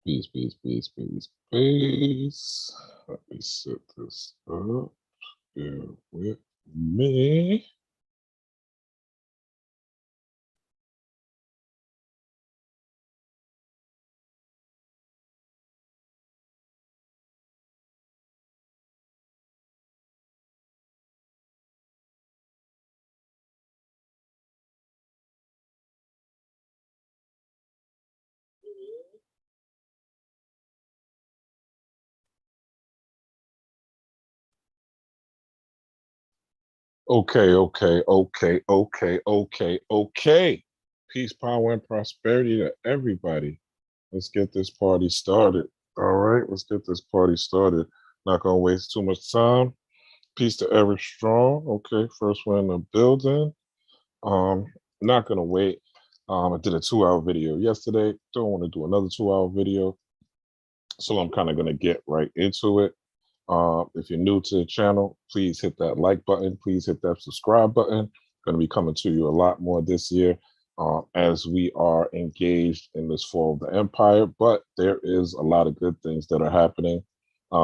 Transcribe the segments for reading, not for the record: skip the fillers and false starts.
Peace, peace, peace, peace, peace. Let me set this up. Bear with me. Okay. Peace, power, and prosperity to everybody. Let's get this party started. All right, let's get this party started. Not gonna waste too much time. Peace to Eric Strong. Okay, first one in the building. Um, Not gonna wait. I did a 2-hour video yesterday. Don't want to do another 2-hour video, so I'm kind of gonna get right into it. If you're new to the channel, please hit that like button. Please hit that subscribe button. Going to be coming to you a lot more this year as we are engaged in this fall of the empire. But there is a lot of good things that are happening.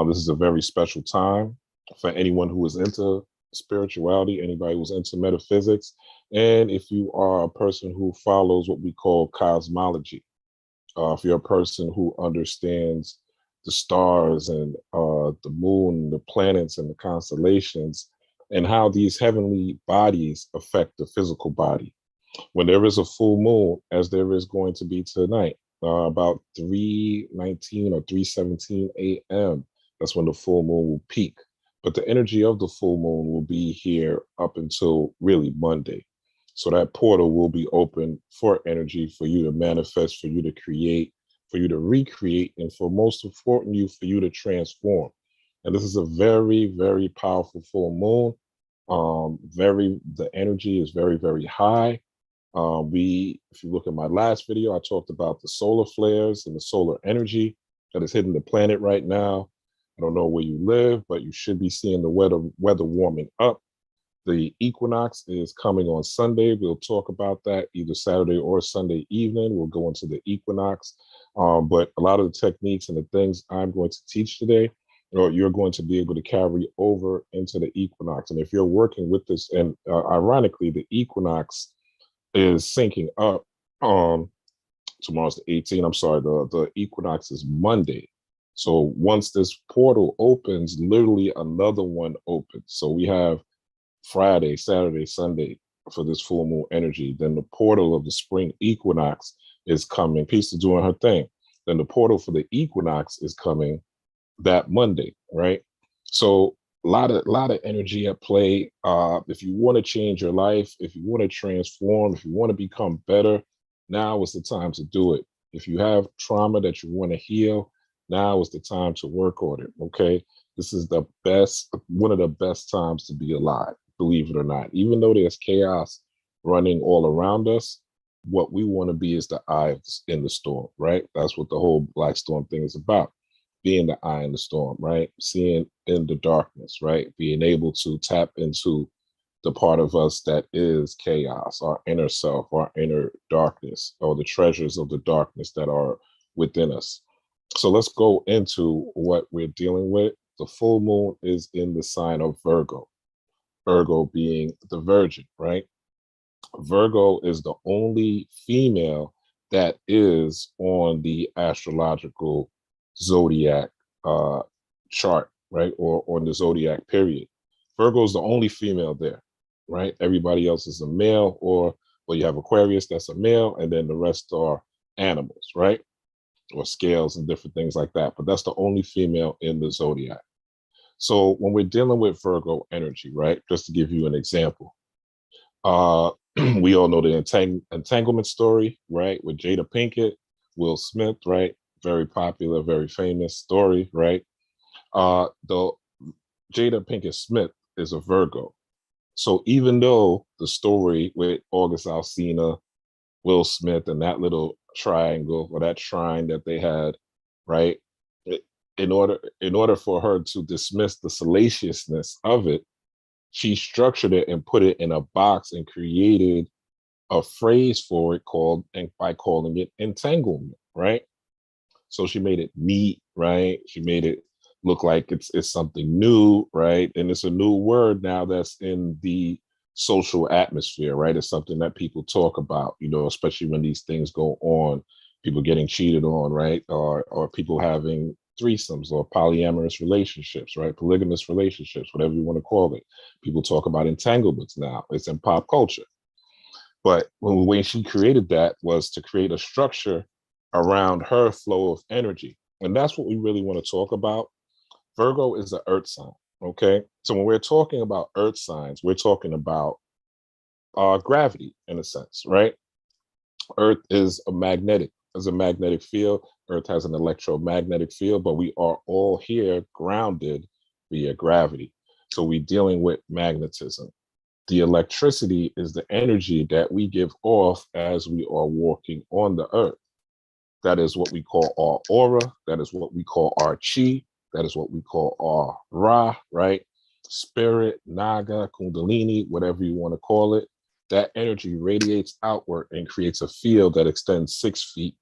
This is a very special time for anyone who is into spirituality, anybody who's into metaphysics, and if you are a person who follows what we call cosmology. If you're a person who understands the stars and the moon, the planets, and the constellations, and how these heavenly bodies affect the physical body. When there is a full moon, as there is going to be tonight, about 3:19 or 3:17 a.m., that's when the full moon will peak. But the energy of the full moon will be here up until really Monday. So that portal will be open for energy, for you to manifest, for you to create, for you to recreate, and for most important, for you to transform. And this is a very, very powerful full moon. The energy is very, very high. If you look at my last video, I talked about the solar flares and the solar energy that is hitting the planet right now. I don't know where you live, but you should be seeing the weather warming up. The equinox is coming on Sunday. We'll talk about that either Saturday or Sunday evening. We'll go into the equinox. But a lot of the techniques and the things I'm going to teach today, or you're going to be able to carry over into the equinox. And if you're working with this, and ironically, the equinox is syncing up. Tomorrow's the 18th. I'm sorry, the equinox is Monday. So once this portal opens, literally another one opens. So we have Friday, Saturday, Sunday for this full moon energy. Then the portal of the spring equinox is coming. Peace is doing her thing. Then the portal for the equinox is coming that Monday, right? So a lot of energy at play. If you want to change your life, if you want to transform, if you want to become better, now is the time to do it. If you have trauma that you want to heal, now is the time to work on it. Okay, this is one of the best times to be alive, believe it or not. Even though there's chaos running all around us, what we want to be is the eye in the storm, right? That's what the whole Black Storm thing is about. Being the eye in the storm, right? Seeing in the darkness, right? Being able to tap into the part of us that is chaos, our inner self, our inner darkness, or the treasures of the darkness that are within us. So let's go into what we're dealing with. The full moon is in the sign of Virgo. Virgo being the Virgin, right? Virgo is the only female that is on the astrological zodiac chart, right? Or on the zodiac period. Virgo is the only female there, right? Everybody else is a male, or well, you have Aquarius, that's a male, and then the rest are animals, right? Or scales and different things like that. But that's the only female in the zodiac. So when we're dealing with Virgo energy, right? Just to give you an example, we all know the entanglement story, right? With Jada Pinkett, Will Smith, right? Very popular, very famous story, right? The Jada Pinkett Smith is a Virgo. So even though the story with August Alsina, Will Smith, and that little triangle or that shrine that they had, right? In order for her to dismiss the salaciousness of it, she structured it and put it in a box and created a phrase for it by calling it entanglement, right? So she made it neat, right? She made it look like it's something new, right? And it's a new word now that's in the social atmosphere, right? It's something that people talk about, you know, especially when these things go on, people getting cheated on, right? Or people having threesomes or polyamorous relationships, right? Polygamous relationships, whatever you want to call it. People talk about entanglements now. It's in pop culture. But the way she created that was to create a structure around her flow of energy. And that's what we really want to talk about. Virgo is an earth sign, okay? So when we're talking about earth signs, we're talking about gravity in a sense, right? Earth is a magnetic field. Earth has an electromagnetic field, but we are all here grounded via gravity. So we're dealing with magnetism. The electricity is the energy that we give off as we are walking on the earth. That is what we call our aura. That is what we call our chi. That is what we call our ra, right? Spirit, naga, kundalini, whatever you want to call it. That energy radiates outward and creates a field that extends 6 feet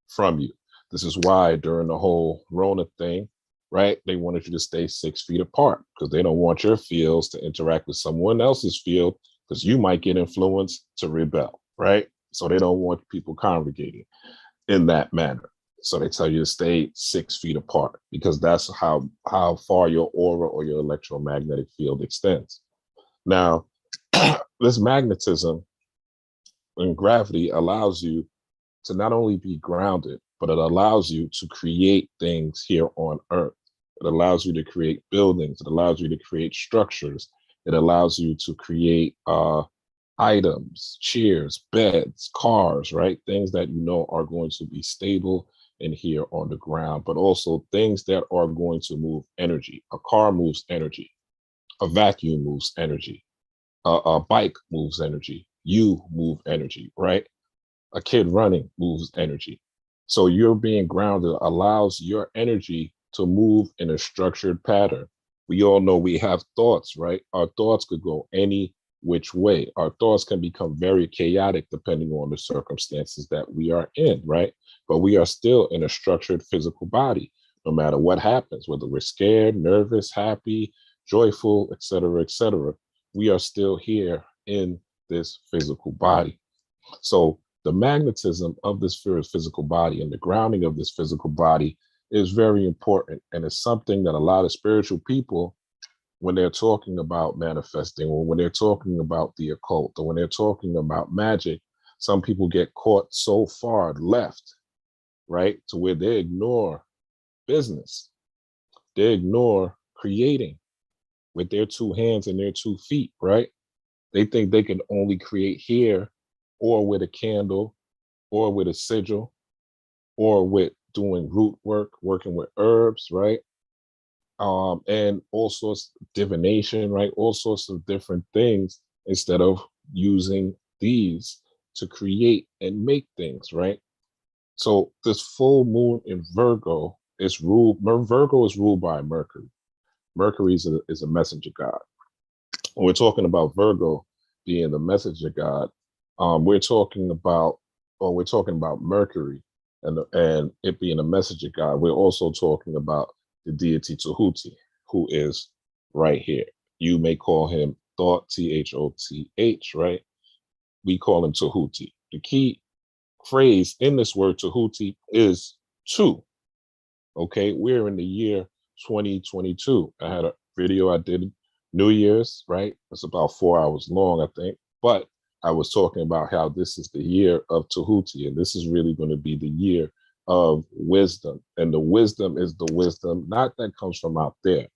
from you. This is why during the whole Rona thing, right, they wanted you to stay 6 feet apart because they don't want your fields to interact with someone else's field because you might get influenced to rebel, right? So they don't want people congregating in that manner. So they tell you to stay 6 feet apart because that's how far your aura or your electromagnetic field extends. Now, this magnetism and gravity allows you to not only be grounded, but it allows you to create things here on Earth. It allows you to create buildings. It allows you to create structures. It allows you to create items, chairs, beds, cars, right? Things that you know are going to be stable and here on the ground, but also things that are going to move energy. A car moves energy. A vacuum moves energy. A bike moves energy. You move energy, right? A kid running moves energy. So you're being grounded allows your energy to move in a structured pattern. We all know we have thoughts, right? Our thoughts could go any which way. Our thoughts can become very chaotic depending on the circumstances that we are in, right? But we are still in a structured physical body, no matter what happens, whether we're scared, nervous, happy, joyful, etc., etc. We are still here in this physical body. So the magnetism of this physical body and the grounding of this physical body is very important. And it's something that a lot of spiritual people, when they're talking about manifesting or when they're talking about the occult or when they're talking about magic, some people get caught so far left, right, to where they ignore business. They ignore creating with their 2 hands and their 2 feet, right? They think they can only create here or with a candle or with a sigil or with doing root work, working with herbs, right? And all sorts of divination, right? All sorts of different things instead of using these to create and make things, right? So this full moon in Virgo Virgo is ruled by Mercury. Mercury is a messenger god. When we're talking about Virgo being the messenger god, we're talking about Mercury and it being a messenger god. We're also talking about the deity Tehuti, who is right here. You may call him Thoth, Thoth, right? We call him Tehuti. The key phrase in this word Tehuti is two. Okay, we're in the year 2022. I had a video I did New Year's, right? It's about 4 hours long, I think. But I was talking about how this is the year of Tehuti, and this is really going to be the year of wisdom. And the wisdom is the wisdom, not that comes from out there,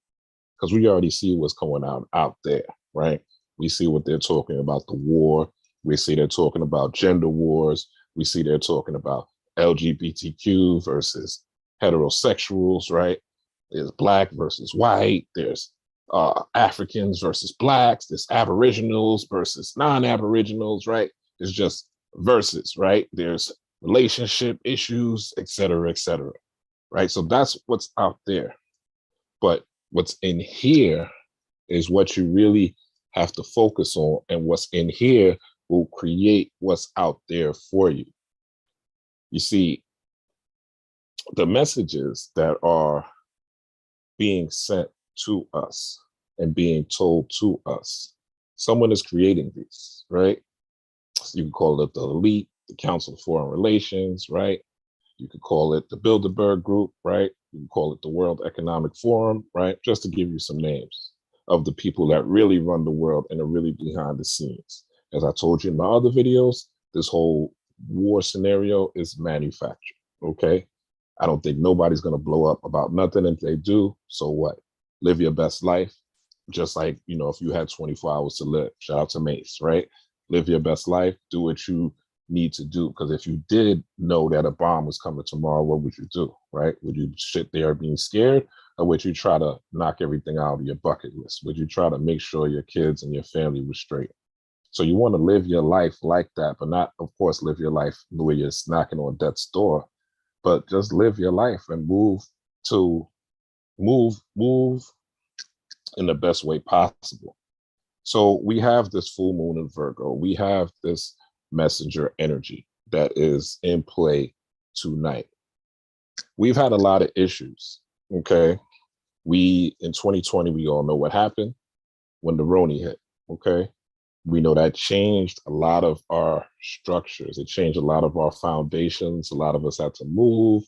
because we already see what's going on out there, right? We see what they're talking about, the war. We see they're talking about gender wars. We see they're talking about LGBTQ versus heterosexuals, right? There's black versus white. There's Africans versus blacks. There's aboriginals versus non-aboriginals, right? It's just versus, right? There's relationship issues, et cetera, right? So that's what's out there. But what's in here is what you really have to focus on, and what's in here will create what's out there for you. You see, the messages that are being sent to us and being told to us, someone is creating these, right? So you can call it the elite, the Council of Foreign Relations, right? You could call it the Bilderberg Group, right? You can call it the World Economic Forum, right? Just to give you some names of the people that really run the world and are really behind the scenes. As I told you in my other videos, this whole war scenario is manufactured, okay? I don't think nobody's going to blow up about nothing. If they do, so what? Live your best life. Just like, you know, if you had 24 hours to live, shout out to Mace, right? Live your best life. Do what you need to do. Because if you did know that a bomb was coming tomorrow, what would you do, right? Would you sit there being scared, or would you try to knock everything out of your bucket list? Would you try to make sure your kids and your family were straight? So you want to live your life like that, but not, of course, live your life where you're knocking on death's door, but just live your life and move in the best way possible. So we have this full moon in Virgo. We have this messenger energy that is in play tonight. We've had a lot of issues, okay? In 2020, we all know what happened when the Roni hit, okay? We know that changed a lot of our structures. It changed a lot of our foundations. A lot of us had to move.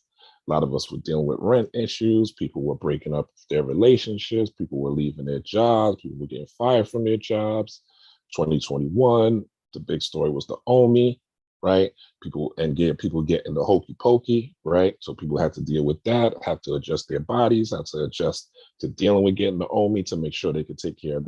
A lot of us were dealing with rent issues. People were breaking up their relationships. People were leaving their jobs. People were getting fired from their jobs. 2021, the big story was the OMI, right? People getting the hokey pokey, right? So people had to deal with that, had to adjust their bodies, had to adjust to dealing with getting the OMI to make sure they could take care of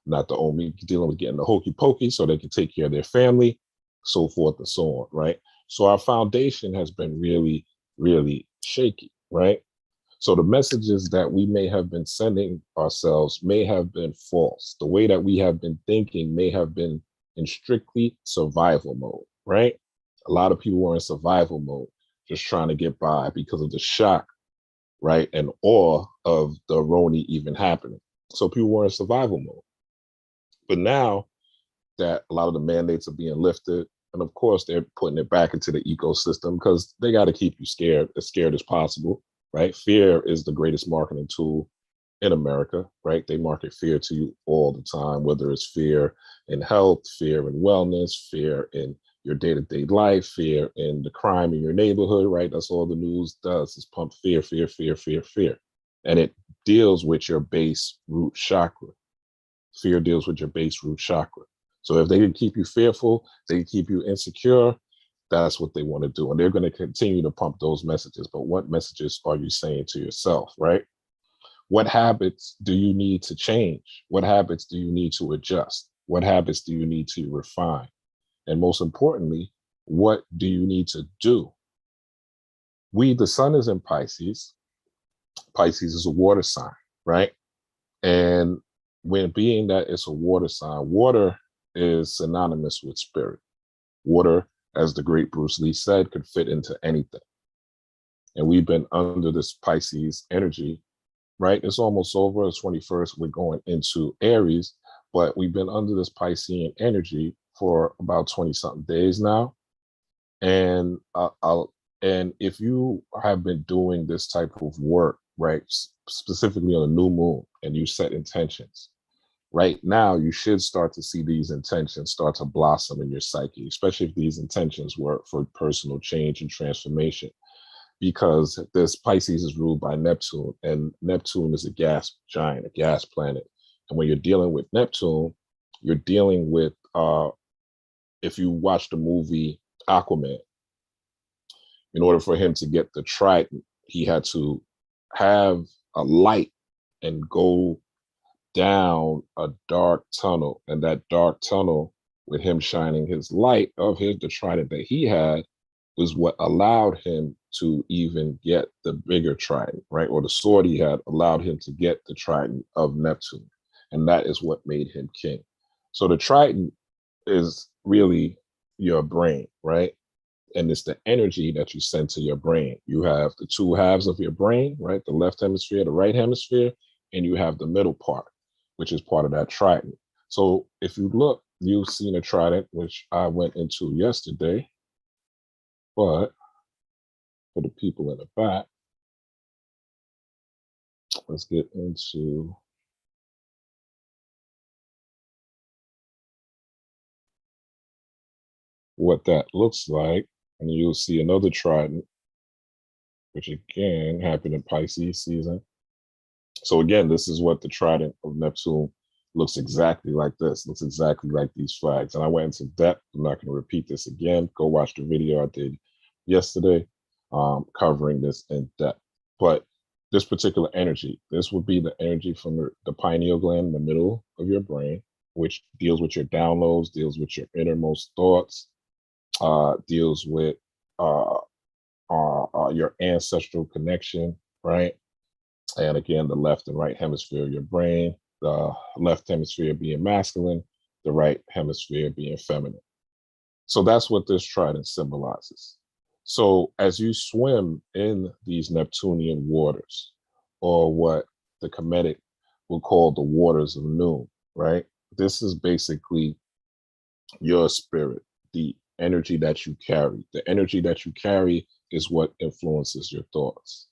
not the OMI, dealing with getting the hokey pokey so they could take care of their family, so forth and so on, right? So our foundation has been really, really shaky, right? So the messages that we may have been sending ourselves may have been false. The way that we have been thinking may have been in strictly survival mode, right? A lot of people were in survival mode, just trying to get by because of the shock, right? And awe of the Roni even happening. So people were in survival mode. But now that a lot of the mandates are being lifted, and of course they're putting it back into the ecosystem because they got to keep you as scared as possible, right? Fear is the greatest marketing tool in America, right? They market fear to you all the time, whether it's fear in health, fear in wellness, fear in your day-to-day life, fear in the crime in your neighborhood, right? That's all the news does, is pump fear, fear, fear, fear, fear. And it deals with your base root chakra. Fear deals with your base root chakra. So if they can keep you fearful, they can keep you insecure, that's what they want to do. And they're going to continue to pump those messages. But what messages are you saying to yourself, right? What habits do you need to change? What habits do you need to adjust? What habits do you need to refine? And most importantly, what do you need to do? The sun is in Pisces. Pisces is a water sign, right? And when being that it's a water sign, water is synonymous with spirit. Water, as the great Bruce Lee said, could fit into anything. And we've been under this Pisces energy, right? It's almost over. The 21st, we're going into Aries, but we've been under this Piscean energy for about 20 something days now. And and if you have been doing this type of work, right, specifically on a new moon, and you set intentions, right now you should start to see these intentions start to blossom in your psyche, especially if these intentions were for personal change and transformation, because this Pisces is ruled by Neptune, and Neptune is a gas giant, a gas planet. And when you're dealing with Neptune, you're dealing with, if you watch the movie Aquaman, in order for him to get the trident, he had to have a light and go down a dark tunnel. And that dark tunnel, with him shining his light of the trident that he had, was what allowed him to even get the bigger trident, right? Or the sword he had allowed him to get the trident of Neptune. And that is what made him king. So the trident is really your brain, right? And it's the energy that you send to your brain. You have the two halves of your brain, right? The left hemisphere, the right hemisphere, and you have the middle part, which is part of that trident. So if you look, you've seen a trident, which I went into yesterday, but for the people in the back, let's get into what that looks like. And you'll see another trident, which again happened in Pisces season. So again, this is what the trident of Neptune looks exactly like this, looks exactly like these flags. And I went into depth. I'm not going to repeat this again. Go watch the video I did yesterday covering this in depth. But this particular energy, this would be the energy from the pineal gland in the middle of your brain, which deals with your downloads, deals with your innermost thoughts, deals with your ancestral connection, right? And again, the left and right hemisphere of your brain, the left hemisphere being masculine, the right hemisphere being feminine. So that's what this trident symbolizes. So as you swim in these Neptunian waters, or what the Kemetic will call the waters of noon, right? This is basically your spirit, the energy that you carry. The energy that you carry is what influences your thoughts.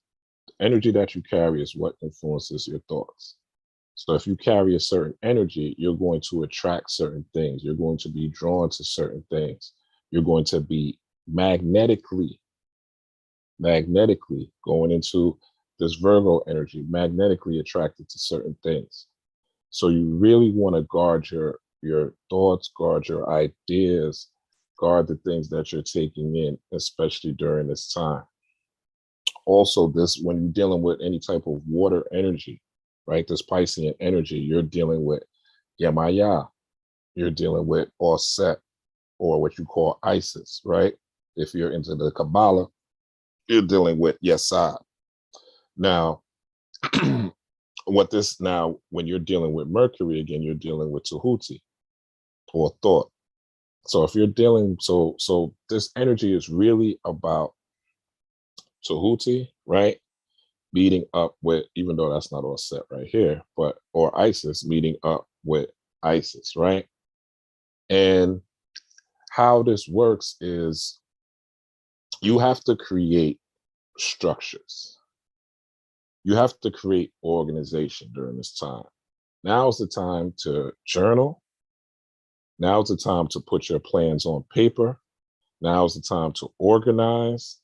The energy that you carry is what influences your thoughts. So if you carry a certain energy, you're going to attract certain things. You're going to be drawn to certain things. You're going to be magnetically going into this Virgo energy, magnetically attracted to certain things. So you really want to guard your thoughts, guard your ideas, guard the things that you're taking in, especially during this time. Also, this, when you're dealing with any type of water energy, right, this Piscean energy, you're dealing with Yamaya, you're dealing with Auset, or what you call Isis, right? If you're into the Kabbalah, you're dealing with Yesod. Now, when you're dealing with Mercury, again, you're dealing with Tehuti or Thoth. So if you're dealing, so this energy is really about Tehuti, right? Meeting up with, even though that's not all set right here, but, or Isis, meeting up with Isis, right? And how this works is you have to create structures. You have to create organization during this time. Now is the time to journal. Now is the time to put your plans on paper. Now is the time to organize.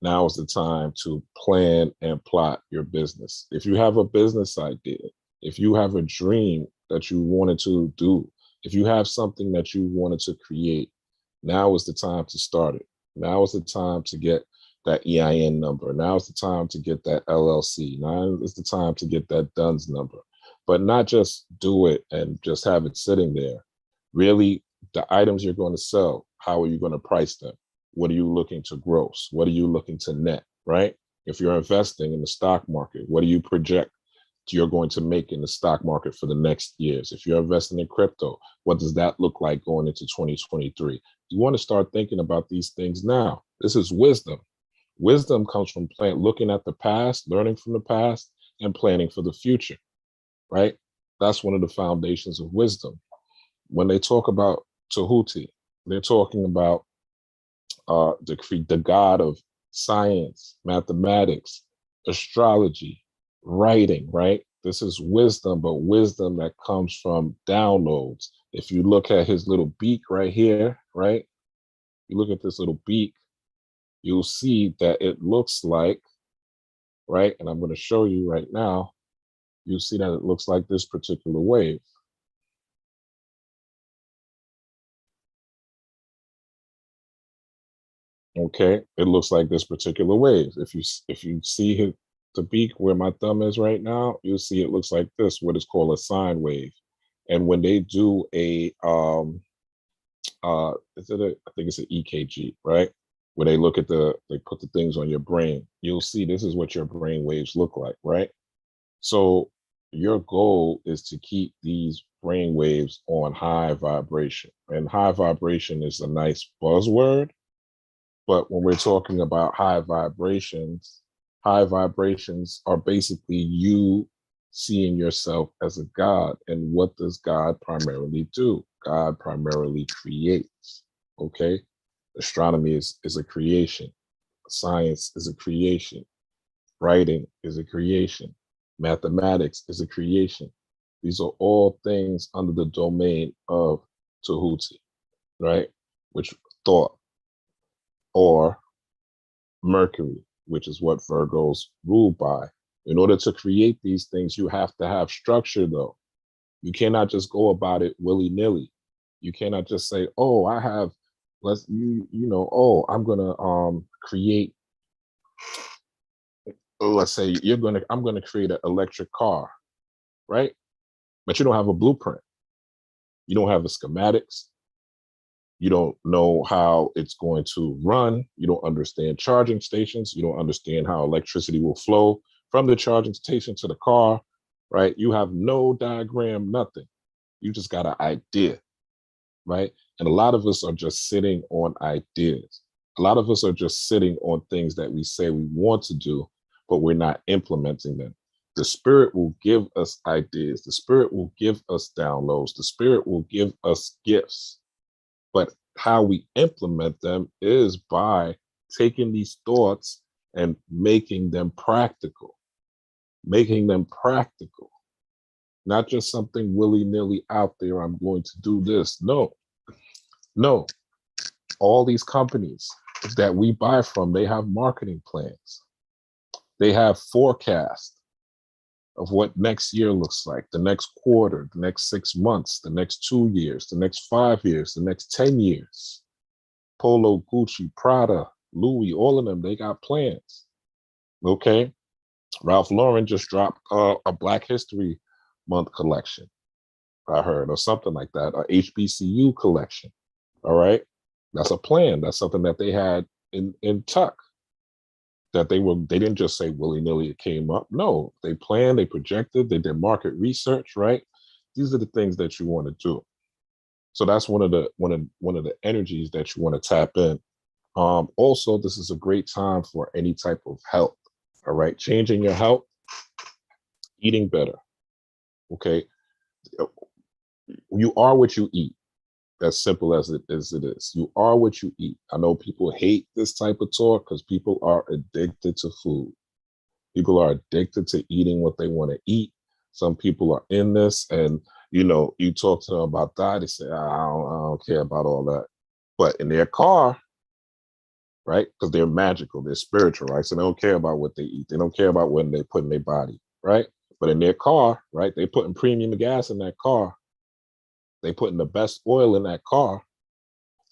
Now is the time to plan and plot your business. If you have a business idea, if you have a dream that you wanted to do, if you have something that you wanted to create, now is the time to start it. Now is the time to get that EIN number. Now is the time to get that LLC. Now is the time to get that DUNS number. But not just do it and just have it sitting there. Really, the items you're going to sell, how are you going to price them? What are you looking to gross? What are you looking to net, right? If you're investing in the stock market, what do you project you're going to make in the stock market for the next years? If you're investing in crypto, what does that look like going into 2023? You want to start thinking about these things now. This is wisdom. Wisdom comes from looking at the past, learning from the past, and planning for the future, right? That's one of the foundations of wisdom. When they talk about Tehuti, they're talking about the god of science, mathematics, astrology, writing, right? This is wisdom, but wisdom that comes from downloads. If you look at his little beak right here, right? You look at this little beak, you'll see that it looks like, right? And I'm going to show you right now, you'll see that it looks like this particular wave. Okay, it looks like this particular wave. If you see the beak where my thumb is right now, you'll see it looks like this, what is called a sine wave. And when they do a I think it's an EKG, right? Where they look at they put the things on your brain, you'll see this is what your brain waves look like, right? So your goal is to keep these brain waves on high vibration. And high vibration is a nice buzzword. But when we're talking about high vibrations are basically you seeing yourself as a god. And what does God primarily do? God primarily creates, okay? Astronomy is a creation. Science is a creation. Writing is a creation. Mathematics is a creation. These are all things under the domain of Tehuti, right? Which thought, or Mercury, which is what Virgo's ruled by. In order to create these things, you have to have structure, though. You cannot just go about it willy-nilly. You cannot just say, oh, I have, I'm gonna create, let's say I'm gonna create an electric car, right? But you don't have a blueprint. You don't have the schematics. You don't know how it's going to run. You don't understand charging stations. You don't understand how electricity will flow from the charging station to the car, right? You have no diagram, nothing. You just got an idea, right? And a lot of us are just sitting on ideas. A lot of us are just sitting on things that we say we want to do, but we're not implementing them. The spirit will give us ideas. The spirit will give us downloads. The spirit will give us gifts. But how we implement them is by taking these thoughts and making them practical, not just something willy-nilly out there. I'm going to do this. No. All these companies that we buy from, they have marketing plans. They have forecasts of what next year looks like, the next quarter, the next 6 months, the next 2 years, the next 5 years, the next 10 years. Polo, Gucci, Prada, Louis, all of them, they got plans. Okay. Ralph Lauren just dropped a Black History Month collection, I heard, or something like that, a HBCU collection. All right. That's a plan. That's something that they had in tuck. That they didn't just say willy-nilly it came up. No, they planned, they projected, they did market research, right? These are the things that you want to do. So that's one of the energies that you want to tap in. Also, this is a great time for any type of health. All right, changing your health, eating better. Okay, you are what you eat. As simple as it is. You are what you eat. I know people hate this type of talk because people are addicted to food. People are addicted to eating what they want to eat. Some people are in this, and you talk to them about that, they say, I don't care about all that. But in their car, right? Because they're magical, they're spiritual, right? So they don't care about what they eat. They don't care about what they put in their body, right? But in their car, right? They're putting premium gas in that car. They putting the best oil in that car.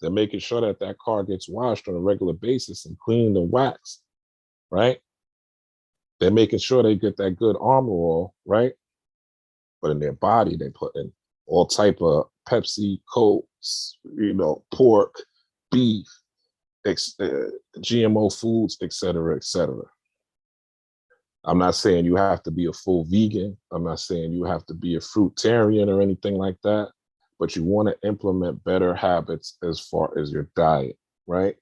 They're making sure that that car gets washed on a regular basis and cleaned and waxed, right? They're making sure they get that good Armor All, right? But in their body, they put in all type of Pepsi, Cokes, pork, beef, GMO foods, et cetera, et cetera. I'm not saying you have to be a full vegan. I'm not saying you have to be a fruitarian or anything like that. But you want to implement better habits as far as your diet, right?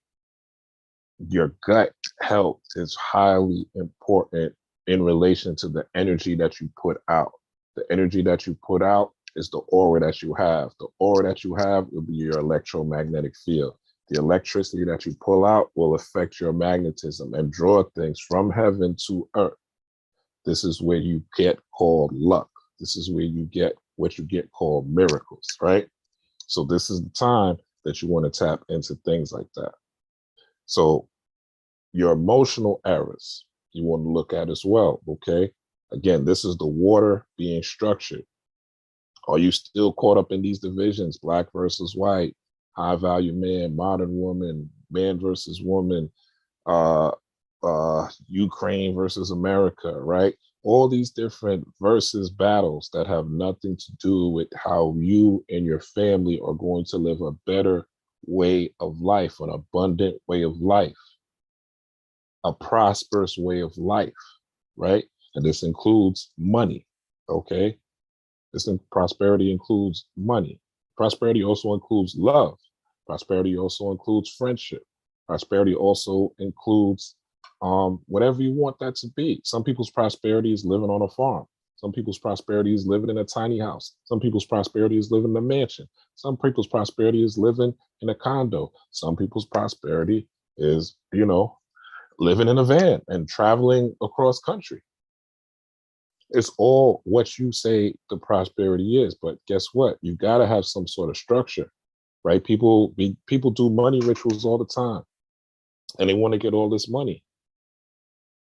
Your gut health is highly important in relation to the energy that you put out. The energy that you put out is the aura that you have. The aura that you have will be your electromagnetic field. The electricity that you pull out will affect your magnetism and draw things from heaven to earth. This is where you get called luck. This is where you get what you get called miracles, right? So this is the time that you want to tap into things like that. So your emotional errors, you want to look at as well, okay? Again, this is the water being structured. Are you still caught up in these divisions, black versus white, high value man, modern woman, man versus woman, Ukraine versus America, right? All these different versus battles that have nothing to do with how you and your family are going to live a better way of life, an abundant way of life, a prosperous way of life, right? And this includes money, okay? Prosperity includes money. Prosperity also includes love. Prosperity also includes friendship. Prosperity also includes whatever you want that to be. Some people's prosperity is living on a farm. Some people's prosperity is living in a tiny house. Some people's prosperity is living in a mansion. Some people's prosperity is living in a condo. Some people's prosperity is, living in a van and traveling across country. It's all what you say the prosperity is. But guess what? You got to have some sort of structure, right? People do money rituals all the time, and they want to get all this money,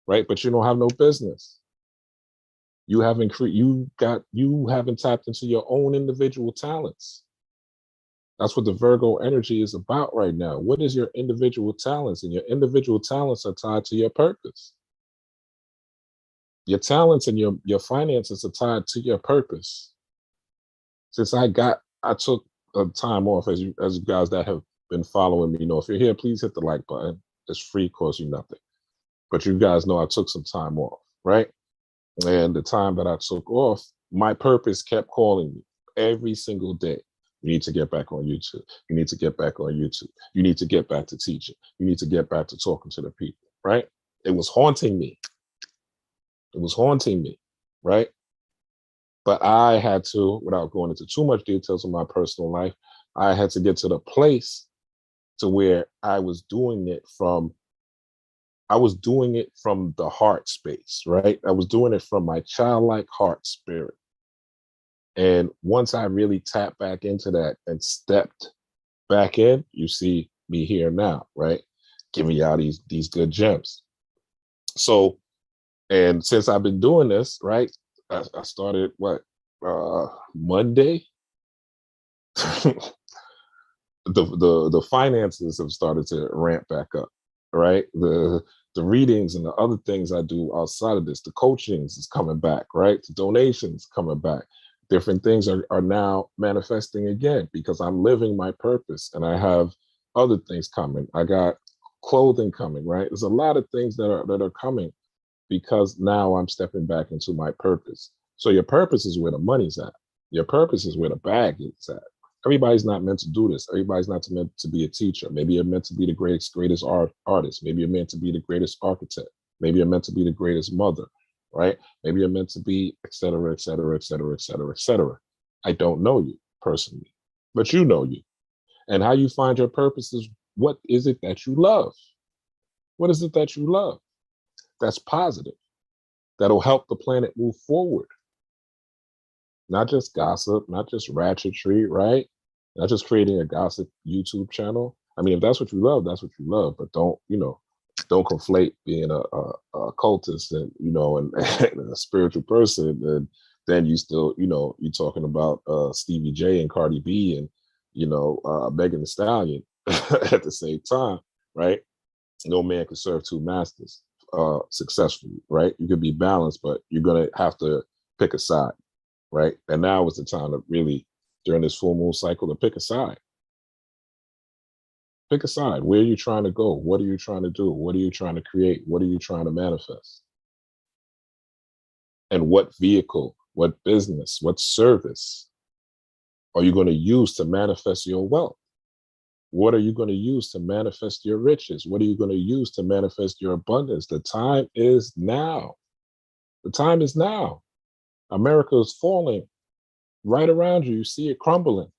right? But you don't have no business. You haven't tapped into your own individual talents. That's what the Virgo energy is about right now. What is your individual talents? And your individual talents are tied to your purpose. Your talents and your finances are tied to your purpose. Since I took a time off, as you guys that have been following me know, if you're here, please hit the like button. It's free, costs you nothing. But you guys know I took some time off, right? And the time that I took off, my purpose kept calling me every single day. You need to get back on YouTube. You need to get back on YouTube. You need to get back to teaching. You need to get back to talking to the people, right? It was haunting me. It was haunting me, right? But I had to, without going into too much details of my personal life, I had to get to the place to where I was doing it from the heart space, right? I was doing it from my childlike heart spirit. And once I really tapped back into that and stepped back in, you see me here now, right? Giving y'all these good gems. So, and since I've been doing this, right? I started Monday. the finances have started to ramp back up, right? The readings and the other things I do outside of this, the coachings is coming back, right? The donations coming back. Different things are now manifesting again because I'm living my purpose, and I have other things coming. I got clothing coming, right? There's a lot of things that are coming because now I'm stepping back into my purpose. So your purpose is where the money's at. Your purpose is where the bag is at. Everybody's not meant to do this. Everybody's not meant to be a teacher. Maybe you're meant to be the greatest artist. Maybe you're meant to be the greatest architect. Maybe you're meant to be the greatest mother, right? Maybe you're meant to be, et cetera, et cetera, et cetera, et cetera, et cetera. I don't know you personally, but you know you. And how you find your purpose is, what is it that you love? What is it that you love? That's positive. That'll help the planet move forward. Not just gossip, not just ratchetry, right? Not just creating a gossip YouTube channel. I mean, if that's what you love, that's what you love. But don't conflate being a cultist and, and a spiritual person. And then you still, you're talking about Stevie J and Cardi B and, Megan Thee Stallion at the same time, right? No man can serve two masters successfully, right? You can be balanced, but you're going to have to pick a side, right? And now is the time to really, during this full moon cycle, to pick a side. Pick a side. Where are you trying to go? What are you trying to do? What are you trying to create? What are you trying to manifest? And what vehicle, what business, what service are you going to use to manifest your wealth? What are you going to use to manifest your riches? What are you going to use to manifest your abundance? The time is now. The time is now. America is falling right around you. You see it crumbling.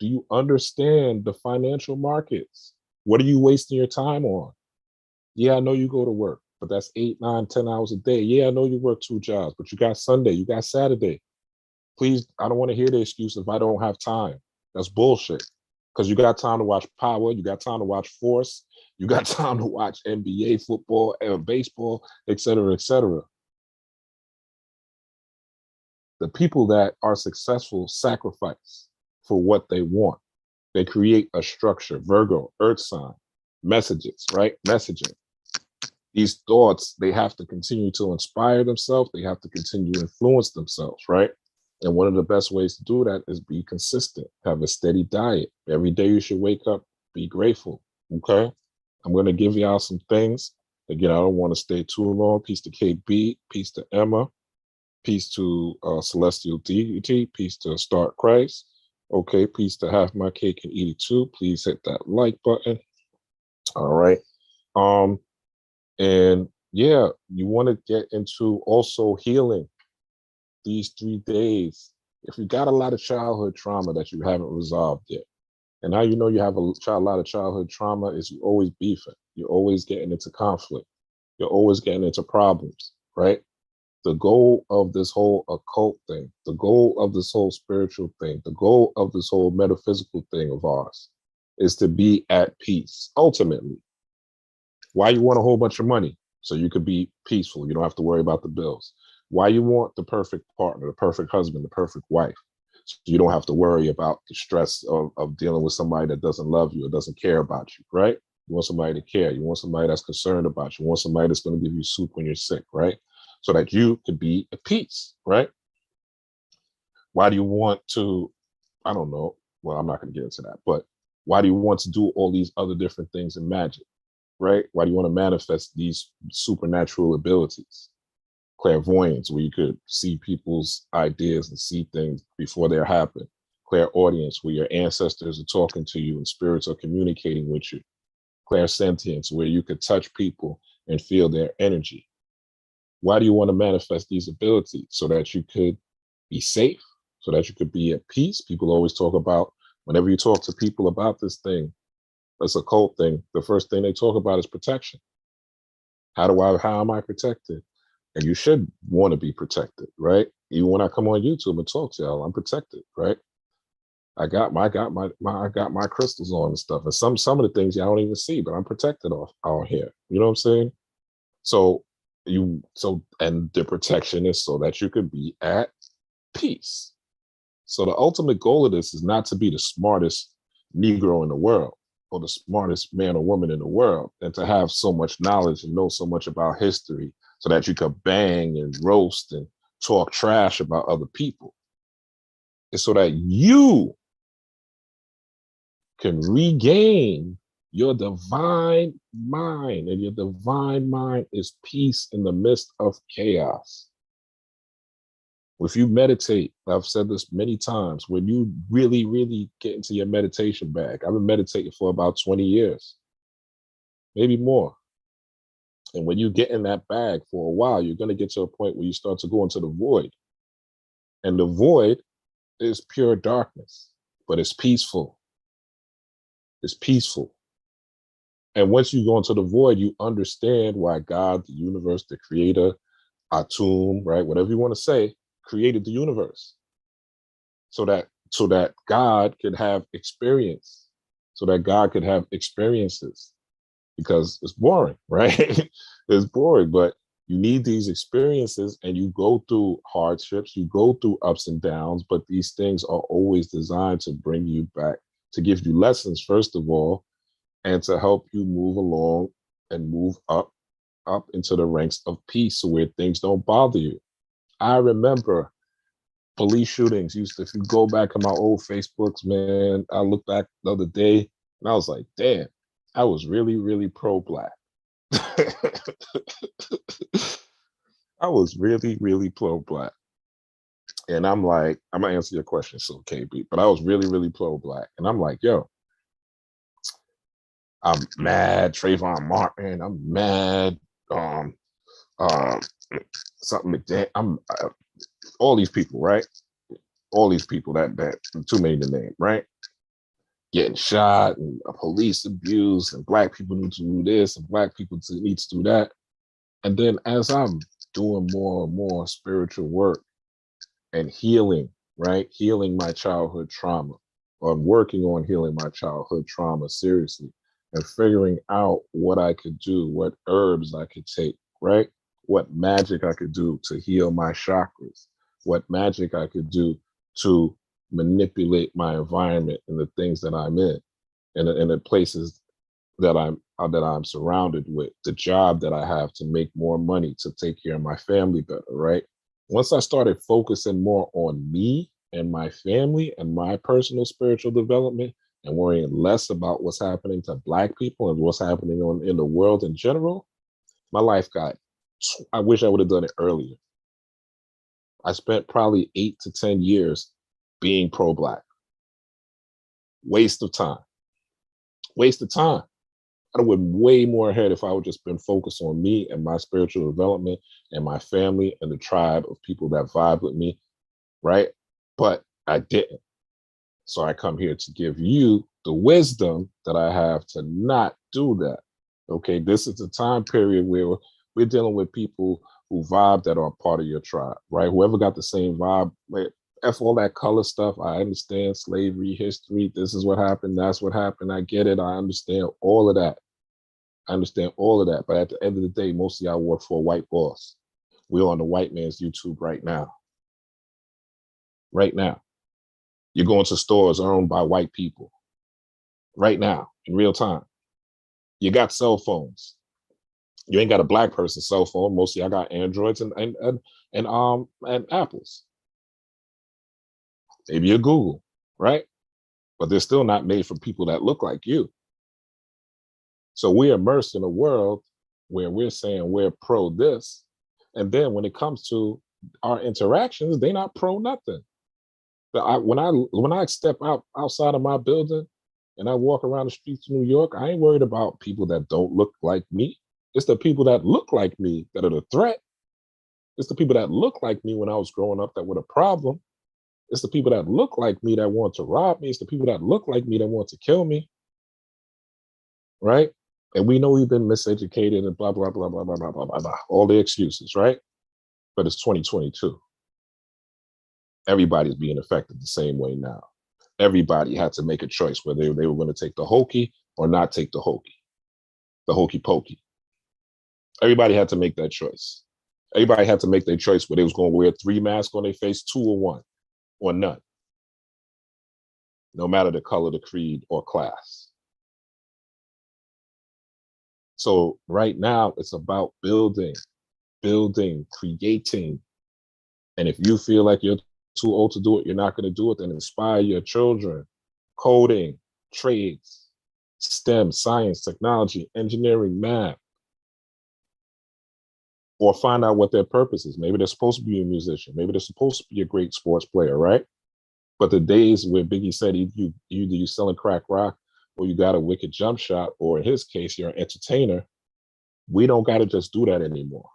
Do you understand the financial markets? What are you wasting your time on? Yeah, I know you go to work, but that's 8, 9, 10 hours a day. Yeah, I know you work 2 jobs, but you got Sunday, you got Saturday. Please, I don't want to hear the excuse if I don't have time. That's bullshit. Because you got time to watch Power, you got time to watch Force, you got time to watch NBA, football, baseball, et cetera, et cetera. The people that are successful sacrifice for what they want. They create a structure. Virgo, earth sign, messages, right? Messaging. These thoughts, they have to continue to inspire themselves. They have to continue to influence themselves, right? And one of the best ways to do that is be consistent. Have a steady diet. Every day you should wake up, be grateful, okay? I'm going to give y'all some things. Again, I don't want to stay too long. Peace to KB, peace to Emma, peace to Celestial Deity, peace to Start Christ. Okay, peace to Half My Cake and Eat It Too. Please hit that like button. All right. And yeah, you want to get into also healing these 3 days. If you got a lot of childhood trauma that you haven't resolved yet, and how you know you have a lot of childhood trauma is you always beefing. You're always getting into conflict. You're always getting into problems, right? The goal of this whole occult thing, the goal of this whole spiritual thing, the goal of this whole metaphysical thing of ours is to be at peace, ultimately. Why you want a whole bunch of money? So you could be peaceful. You don't have to worry about the bills. Why you want the perfect partner, the perfect husband, the perfect wife? So you don't have to worry about the stress of dealing with somebody that doesn't love you or doesn't care about you, right? You want somebody to care. You want somebody that's concerned about you. You want somebody that's going to give you soup when you're sick, right? So that you could be at peace, right? Why do you want to, I don't know, well, I'm not going to get into that, but why do you want to do all these other different things in magic, right? Why do you want to manifest these supernatural abilities? Clairvoyance, where you could see people's ideas and see things before they happen. Clairaudience, where your ancestors are talking to you and spirits are communicating with you. Clairsentience, where you could touch people and feel their energy. Why do you want to manifest these abilities? So that you could be safe, so that you could be at peace. People always talk about, whenever you talk to people about this thing, this occult thing, the first thing they talk about is protection. How am I protected? And you should want to be protected, right? Even when I come on YouTube and talk to y'all, I'm protected, right? I got my crystals on and stuff. And some of the things y'all don't even see, but I'm protected out here. You know what I'm saying? So and the protection is so that you could be at peace. So the ultimate goal of this is not to be the smartest Negro in the world or the smartest man or woman in the world, and to have so much knowledge and know so much about history so that you could bang and roast and talk trash about other people. It's so that you can regain your divine mind, and your divine mind is peace in the midst of chaos. If you meditate, I've said this many times, when you really, really get into your meditation bag, I've been meditating for about 20 years, maybe more. And when you get in that bag for a while, you're going to get to a point where you start to go into the void. And the void is pure darkness, but it's peaceful. It's peaceful. And once you go into the void, you understand why God, the universe, the creator, Atum, right, whatever you want to say, created the universe. So that God could have experience, so that God could have experiences, because it's boring, right? It's boring, but you need these experiences, and you go through hardships, you go through ups and downs, but these things are always designed to bring you back, to give you lessons, first of all, and to help you move along and move up into the ranks of peace, so where things don't bother you. I remember police shootings. If you go back on my old Facebooks, man, I looked back the other day and I was like, damn, I was really, really pro-Black. I was really, really pro-Black. And I'm like, I'm gonna answer your question, so KB, but I was really, really pro-Black. And I'm like, yo, I'm mad Trayvon Martin, I'm mad, something like that. All these people, right? All these people that too many to name, right? Getting shot and police abuse, and Black people need to do this and Black people need to do that. And then as I'm doing more and more spiritual work and healing, right? Healing my childhood trauma, or I'm working on healing my childhood trauma seriously, and figuring out what I could do, what herbs I could take, right? What magic I could do to heal my chakras, what magic I could do to manipulate my environment and the things that I'm in, and the places that I'm surrounded with, the job that I have to make more money to take care of my family better, right? Once I started focusing more on me and my family and my personal spiritual development, and worrying less about what's happening to Black people and what's happening in the world in general, my life I wish I would have done it earlier. I spent probably 8 to 10 years being pro-Black. Waste of time. Waste of time. I'd have went way more ahead if I would just been focused on me and my spiritual development and my family and the tribe of people that vibe with me, right? But I didn't. So I come here to give you the wisdom that I have to not do that. Okay, this is a time period where we're dealing with people who vibe that are part of your tribe, right? Whoever got the same vibe, like, F all that color stuff. I understand slavery, history. This is what happened. That's what happened. I get it. I understand all of that. I understand all of that. But at the end of the day, most of y'all work for a white boss. We're on the white man's YouTube right now. Right now. You're going to stores owned by white people. Right now, in real time. You got cell phones. You ain't got a black person's cell phone. Most of y'all got Androids and Apples. Maybe a Google, right? But they're still not made for people that look like you. So we're immersed in a world where we're saying we're pro this, and then when it comes to our interactions, they're not pro nothing. But when I step outside of my building and I walk around the streets of New York, I ain't worried about people that don't look like me. It's the people that look like me that are the threat. It's the people that look like me when I was growing up that were the problem. It's the people that look like me that want to rob me. It's the people that look like me that want to kill me. Right? And we know we've been miseducated and blah, blah, blah, blah, blah, blah, blah, blah, blah. All the excuses, right? But it's 2022. Everybody's being affected the same way now. Everybody had to make a choice whether they were going to take the hokey or not take the hokey pokey. Everybody had to make that choice. Everybody had to make their choice whether they was going to wear 3 masks on their face, 2 or 1, or none. No matter the color, the creed, or class. So right now, it's about building, creating. And if you feel like you're too old to do it, you're not going to do it, then inspire your children. Coding, trades, STEM, science, technology, engineering, math. Or find out what their purpose is. Maybe they're supposed to be a musician. Maybe they're supposed to be a great sports player, right? But the days where Biggie said either you selling crack rock or you got a wicked jump shot, or in his case, you're an entertainer, we don't got to just do that anymore.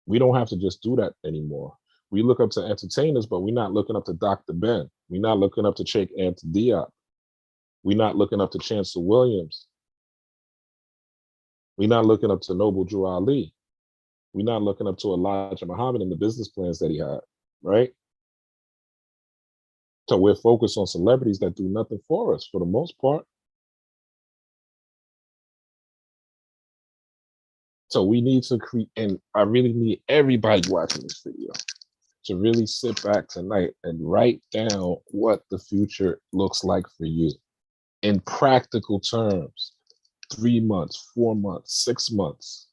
We don't have to just do that anymore. We look up to entertainers, but we're not looking up to Dr. Ben. We're not looking up to Cheikh Anta Diop. We're not looking up to Chancellor Williams. We're not looking up to Noble Drew Ali. We're not looking up to Elijah Muhammad and the business plans that he had, right? So we're focused on celebrities that do nothing for us for the most part. So we need to create, and I really need everybody watching this video to really sit back tonight and write down what the future looks like for you in practical terms. 3 months, 4 months, 6 months.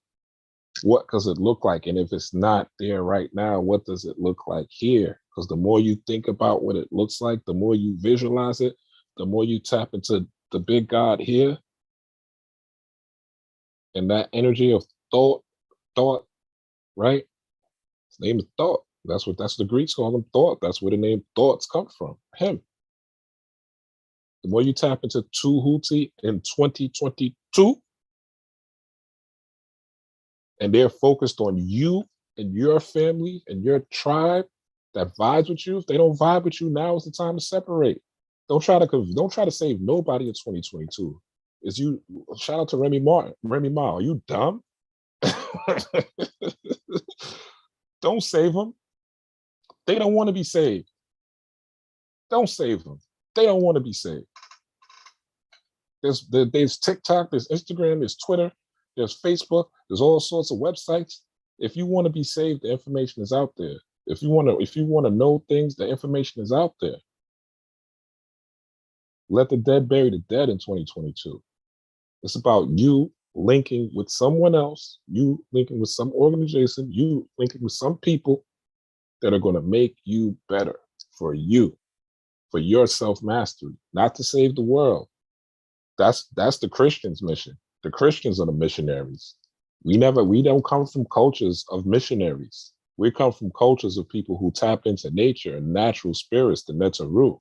What does it look like? And if it's not there right now, what does it look like here? Because the more you think about what it looks like, the more you visualize it, the more you tap into the big God here. And that energy of thought, right? His name is Thoth. That's the Greeks call him, Thoth. That's where the name thoughts come from. Him. The more you tap into Tehuti in 2022, and they're focused on you and your family and your tribe that vibes with you. If they don't vibe with you, now is the time to separate. Don't try to save nobody in 2022. Is you shout out to Remy Ma. Are you dumb? Don't save them. They don't want to be saved. Don't save them. They don't want to be saved. There's TikTok, there's Instagram, there's Twitter, there's Facebook, there's all sorts of websites. If you want to be saved, the information is out there. If you want to know things, the information is out there. Let the dead bury the dead in 2022. It's about you linking with someone else, you linking with some organization, you linking with some people that are going to make you better for you, for your self-mastery, not to save the world. That's the Christians' mission. The Christians are the missionaries. We don't come from cultures of missionaries. We come from cultures of people who tap into nature and natural spirits, the Netaru.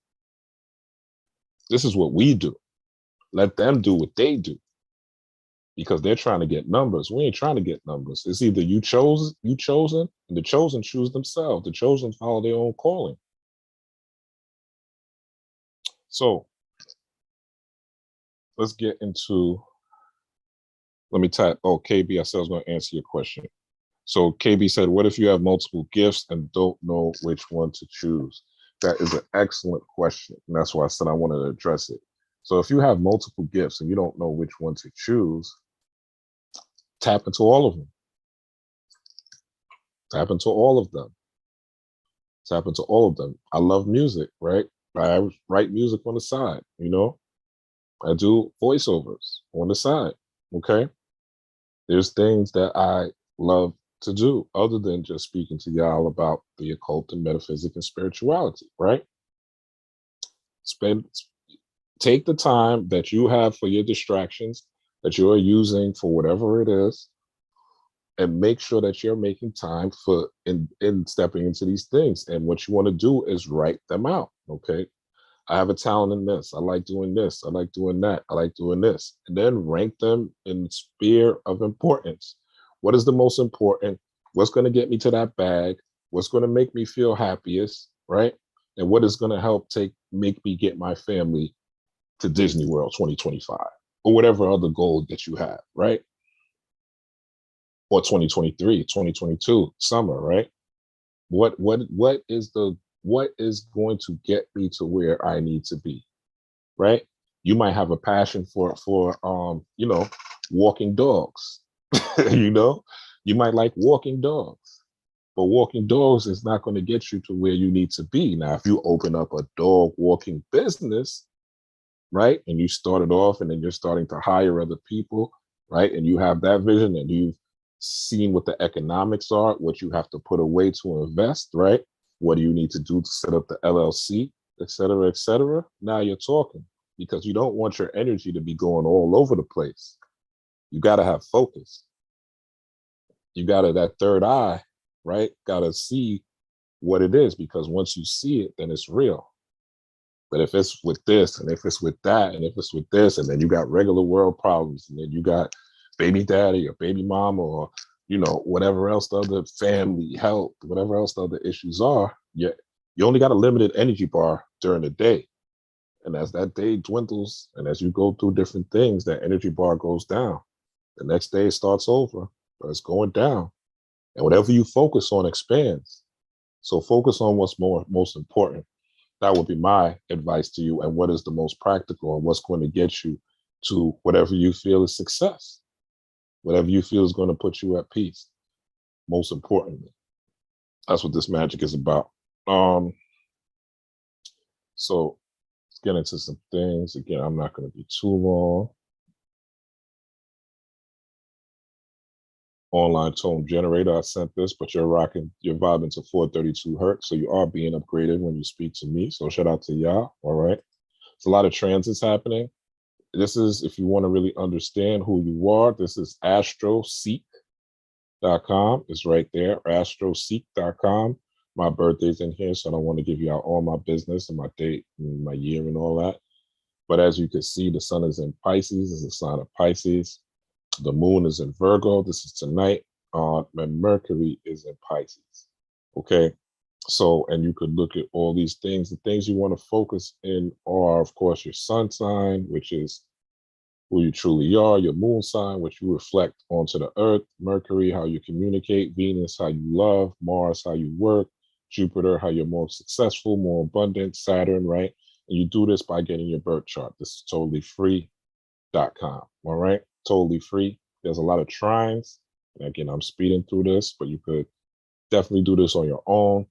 This is what we do. Let them do what they do. Because they're trying to get numbers. We ain't trying to get numbers. It's either you chosen, and the chosen choose themselves. The chosen follow their own calling. So let's get into Let me tap. Oh, KB, I said I was going to answer your question. So KB said, what if you have multiple gifts and don't know which one to choose? That is an excellent question. And that's why I said I wanted to address it. So if you have multiple gifts and you don't know which one to choose, tap into all of them. Tap into all of them. Tap into all of them. I love music, right? I write music on the side, you know? I do voiceovers on the side, okay? There's things that I love to do other than just speaking to y'all about the occult and metaphysics and spirituality, right? Take the time that you have for your distractions that you are using for whatever it is, and make sure that you're making time for in stepping into these things. And what you want to do is write them out. Okay. I have a talent in this. I like doing this. I like doing that. I like doing this. And then rank them in sphere of importance. What is the most important? What's going to get me to that bag? What's going to make me feel happiest? Right. And what is going to help make me get my family to Disney World 2025 or whatever other goal that you have. Right. Or 2023, 2022 summer, right? What is going to get me to where I need to be, right? You might have a passion for walking dogs. You might like walking dogs, but walking dogs is not going to get you to where you need to be. Now, if you open up a dog walking business, right, and you started off and then you're starting to hire other people, right, and you have that vision and you've seen what the economics are, what you have to put away to invest, right? What do you need to do to set up the LLC, et cetera, et cetera? Now you're talking, because you don't want your energy to be going all over the place. You got to have focus. You got to, that third eye, right? Got to see what it is, because once you see it, then it's real. But if it's with this, and if it's with that, and if it's with this, and then you got regular world problems, and then you got baby daddy or baby mama or, whatever else the other family, health, whatever else the other issues are, you only got a limited energy bar during the day. And as that day dwindles, and as you go through different things, that energy bar goes down. The next day it starts over, but it's going down. And whatever you focus on expands. So focus on what's most important. That would be my advice to you, and what is the most practical and what's going to get you to whatever you feel is success, whatever you feel is going to put you at peace. Most importantly, that's what this magic is about. So let's get into some things. Again, I'm not going to be too long. Online tone generator, I sent this, but you're vibing to 432 hertz. So you are being upgraded when you speak to me. So shout out to y'all. All right. There's a lot of transits happening. This is, if you want to really understand who you are, this is astroseek.com. It's right there, astroseek.com. My birthday's in here, so I don't want to give you out all my business and my date and my year and all that. But as you can see, the sun is in Pisces, is a sign of Pisces. The moon is in Virgo. This is tonight. And Mercury is in Pisces. Okay. So, and you could look at all these things. The things you want to focus in are, of course, your sun sign, which is who you truly are, your moon sign, which you reflect onto the earth, Mercury, how you communicate, Venus, how you love, Mars, how you work, Jupiter, how you're more successful, more abundant, Saturn, right? And you do this by getting your birth chart. This is totally free.com. All right. Totally free. There's a lot of trines. And again, I'm speeding through this, but you could definitely do this on your own.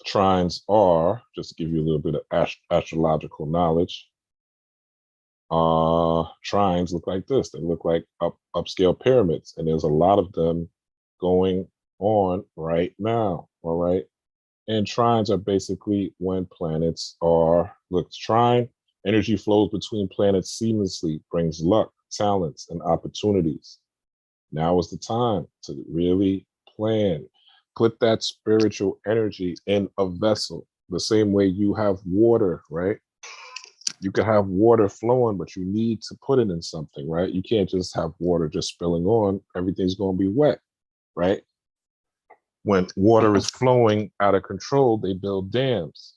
Trines are, just to give you a little bit of astrological knowledge, trines look like this. They look like upscale pyramids, and there's a lot of them going on right now. All right. And trines are basically when planets are, look, trine, energy flows between planets seamlessly, brings luck, talents, and opportunities. Now is the time to really plan. Put that spiritual energy in a vessel, the same way you have water, right? You can have water flowing, but you need to put it in something, right? You can't just have water just spilling on. Everything's going to be wet, right? When water is flowing out of control, they build dams.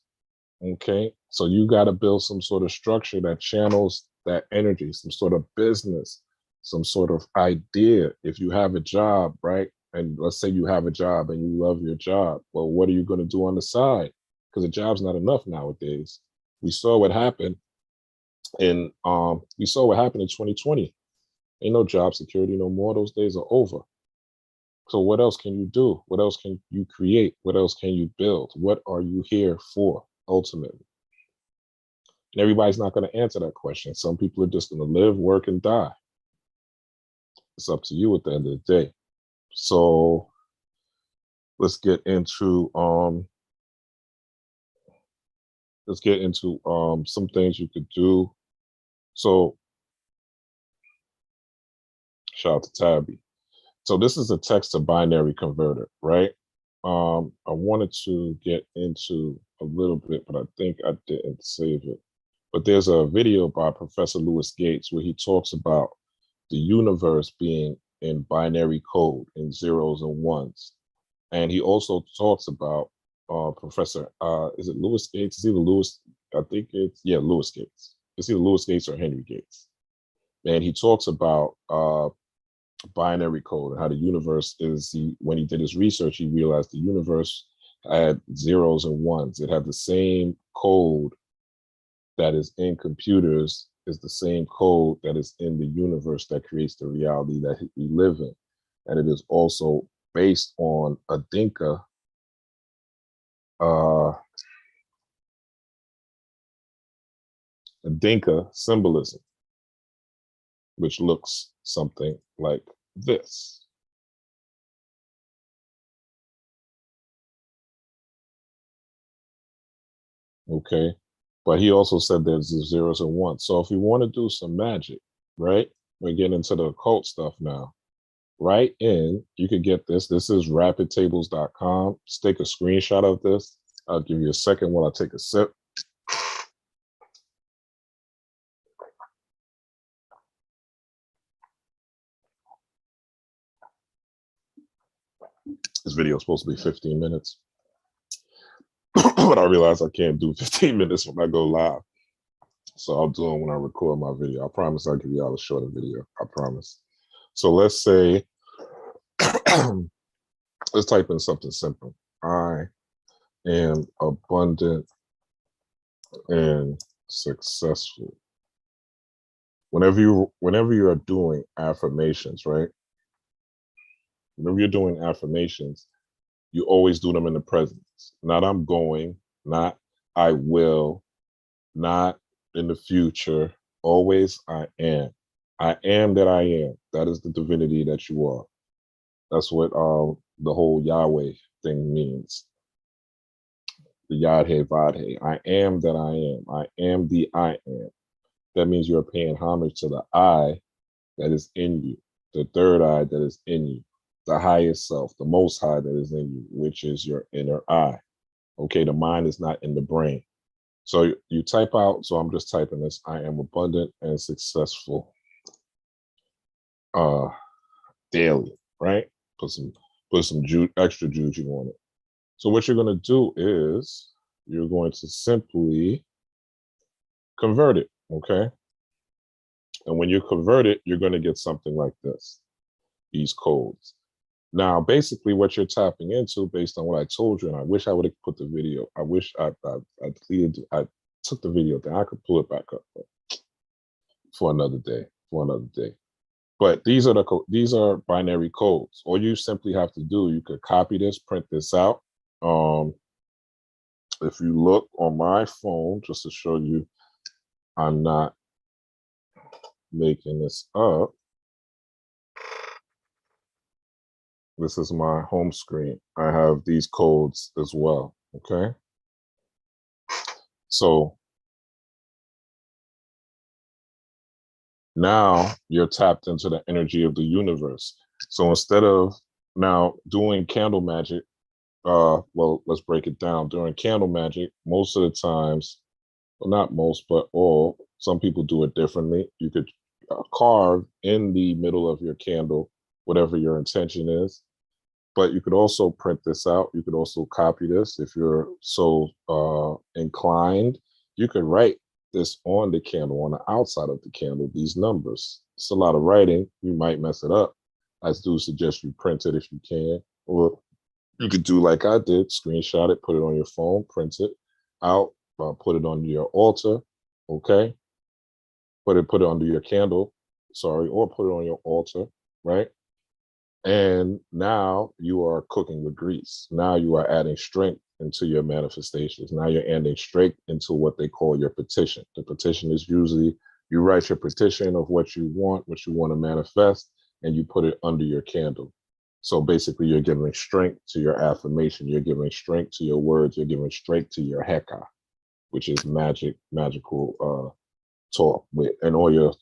Okay, so you got to build some sort of structure that channels that energy, some sort of business, some sort of idea. If you have a job, right? And let's say you have a job and you love your job. Well, what are you going to do on the side? Because a job's not enough nowadays. We saw what happened in 2020. Ain't no job security no more. Those days are over. So what else can you do? What else can you create? What else can you build? What are you here for ultimately? And everybody's not going to answer that question. Some people are just going to live, work, and die. It's up to you at the end of the day. So let's get into some things you could do. So shout out to Tabby. So this is a text to binary converter, right? I wanted to get into a little bit, but I think I didn't save it. But there's a video by Professor Lewis Gates where he talks about the universe being in binary code in zeros and ones. And he also talks about Professor, is it Lewis Gates? It's either Lewis, I think it's, yeah, Lewis Gates. It's either Lewis Gates or Henry Gates. And he talks about binary code and how the universe is, when he did his research, he realized the universe had zeros and ones. It had the same code that is in computers, is the same code that is in the universe that creates the reality that we live in. And it is also based on a Dinka symbolism, which looks something like this. Okay. But he also said there's the zeros and ones. So if you want to do some magic, right? We're getting into the occult stuff now. Right in, you could get this. This is rapidtables.com. Just take a screenshot of this. I'll give you a second while I take a sip. This video is supposed to be 15 minutes. But I realize I can't do 15 minutes when I go live. So I'll do it when I record my video. I promise I'll give y'all a shorter video. I promise. So let's say, let's type in something simple. I am abundant and successful. Whenever you are doing affirmations, right? Whenever you're doing affirmations, you always do them in the present. Not I'm going, not I will, not in the future. Always I am. I am that I am. That is the divinity that you are. That's what the whole Yahweh thing means. The Yad-He Vad-He. I am that I am. I am the I am. That means you're paying homage to the I that is in you, the third eye that is in you, the highest self, the most high that is in you, which is your inner eye. Okay, the mind is not in the brain. So you type out, so I'm just typing this, I am abundant and successful daily, right? Put some extra juju on it. So what you're going to do is you're going to simply convert it, okay? And when you convert it, you're going to get something like this, these codes. Now, basically what you're tapping into based on what I told you, and I wish I would have put the video, I wish I took the video down. I could pull it back up for another day, But these are binary codes. All you simply have to do, you could copy this, print this out. If you look on my phone, just to show you, I'm not making this up. This is my home screen. I have these codes as well, okay? So now you're tapped into the energy of the universe. So instead of now doing candle magic, well, let's break it down. During candle magic, most of the times, well, not most, but all, some people do it differently. You could carve in the middle of your candle, whatever your intention is. But you could also print this out. You could also copy this if you're so inclined. You could write this on the candle, on the outside of the candle, these numbers, It's a lot of writing. You might mess it up. I do suggest you print it if you can. Or you could do like I did, screenshot it, put it on your phone, print it out, put it on your altar, okay? Put it under your candle, sorry, or put it on your altar, right? And now you are cooking with grease. Now you are adding strength into your manifestations. Now you're adding strength into what they call your petition. The petition is usually you write your petition of what you want to manifest, and you put it under your candle. So basically, you're giving strength to your affirmation. You're giving strength to your words. You're giving strength to your heka, which is magical talk. And all your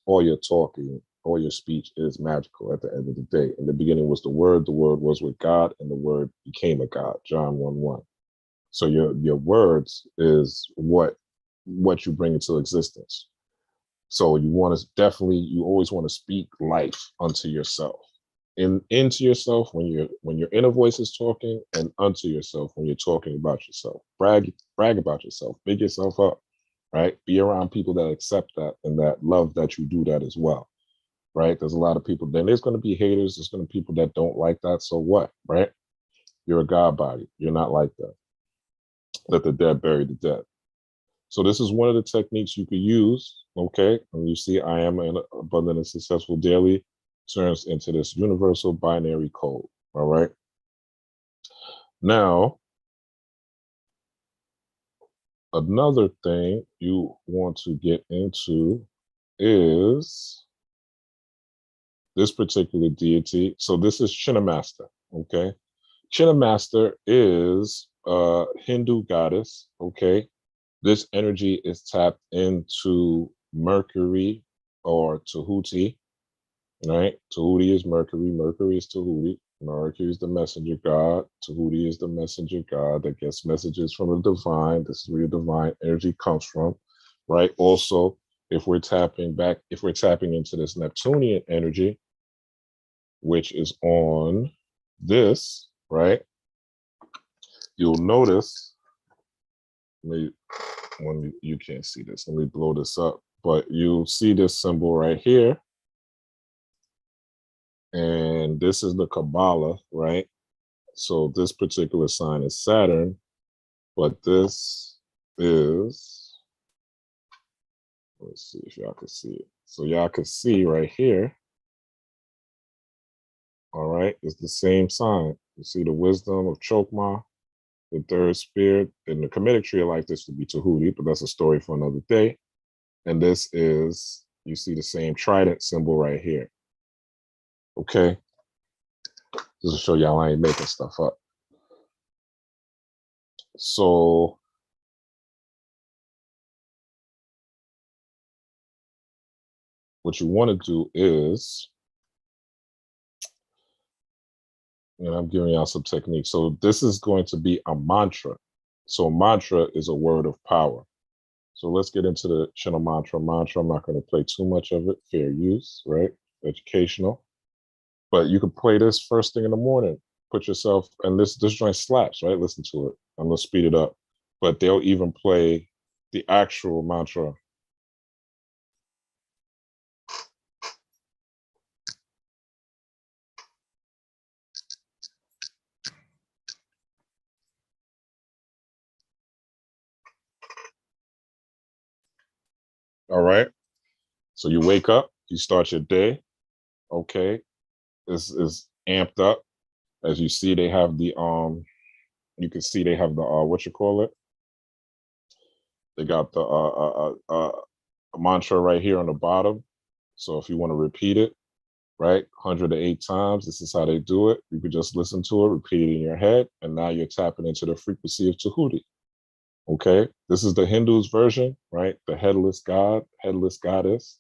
talking, all your speech is magical at the end of the day. In the beginning was the word was with God, and the word became a God. John 1:1. So your words is what you bring into existence. So you always want to speak life unto yourself. Into yourself when your inner voice is talking, and unto yourself when you're talking about yourself. Brag about yourself, big yourself up, right? Be around people that accept that and that love that you do that as well, right? There's a lot of people, then there's going to be haters, there's going to be people that don't like that, so what, right? You're a God body, you're not like that. Let the dead bury the dead. So this is one of the techniques you could use, okay? And you see I am an abundant and successful daily turns into this universal binary code, all right? Now, another thing you want to get into is this particular deity. So this is Chinnamaster, okay? Chinnamaster is a Hindu goddess, okay? This energy is tapped into Mercury or Tehuti, right? Tehuti is Mercury, Mercury is Tehuti. Mercury is the messenger god. Tehuti is the messenger god that gets messages from the divine. This is where the divine energy comes from, right? Also, if we're tapping into this Neptunian energy, which is on this, right? You'll notice, when you can't see this, let me blow this up, but you'll see this symbol right here. And this is the Kabbalah, right? So this particular sign is Saturn, but this is, let's see if y'all can see it. So y'all can see right here, all right, it's the same sign. You see the wisdom of Chokmah, the third spirit. In the Kemetic tree, I like this to be Tehuti, but that's a story for another day. And this is, you see the same trident symbol right here. Okay, just to show y'all I ain't making stuff up. So what you want to do is, and I'm giving y'all some techniques. So this is going to be a mantra. So mantra is a word of power. So let's get into the China mantra. I'm not going to play too much of it. Fair use, right? Educational. But you can play this first thing in the morning. Put yourself, and this joint slaps, right? Listen to it. I'm going to speed it up. But they'll even play the actual mantra. All right. So you wake up, you start your day. Okay. This is amped up. As you see, they have the you can see they have the what you call it? They got the mantra right here on the bottom. So if you want to repeat it, right, 108 times, this is how they do it. You could just listen to it, repeat it in your head, and now you're tapping into the frequency of Tehuti. Okay, this is the Hindus version, right? The headless god, headless goddess.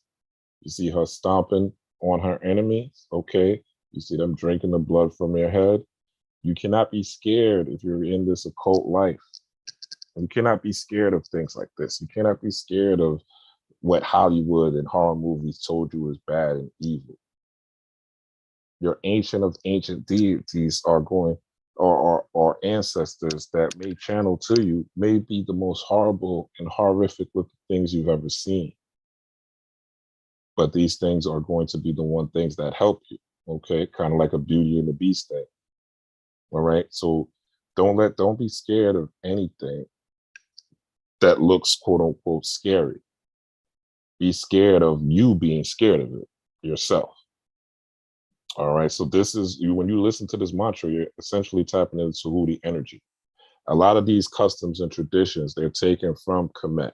You see her stomping on her enemies. Okay, you see them drinking the blood from your head. You cannot be scared if you're in this occult life. You cannot be scared of things like this. You cannot be scared of what Hollywood and horror movies told you is bad and evil. Your ancient of ancient deities are going, or ancestors that may channel to you, may be the most horrible and horrific looking things you've ever seen. but these things are going to be the one things that help you. Okay, kind of like a Beauty and the Beast thing. All right, so don't be scared of anything that looks quote unquote scary. Be scared of you being scared of it yourself. All right, so this is you when you listen to this mantra, you're essentially tapping into Tehuti energy. A lot of these customs and traditions, they're taken from Kemet,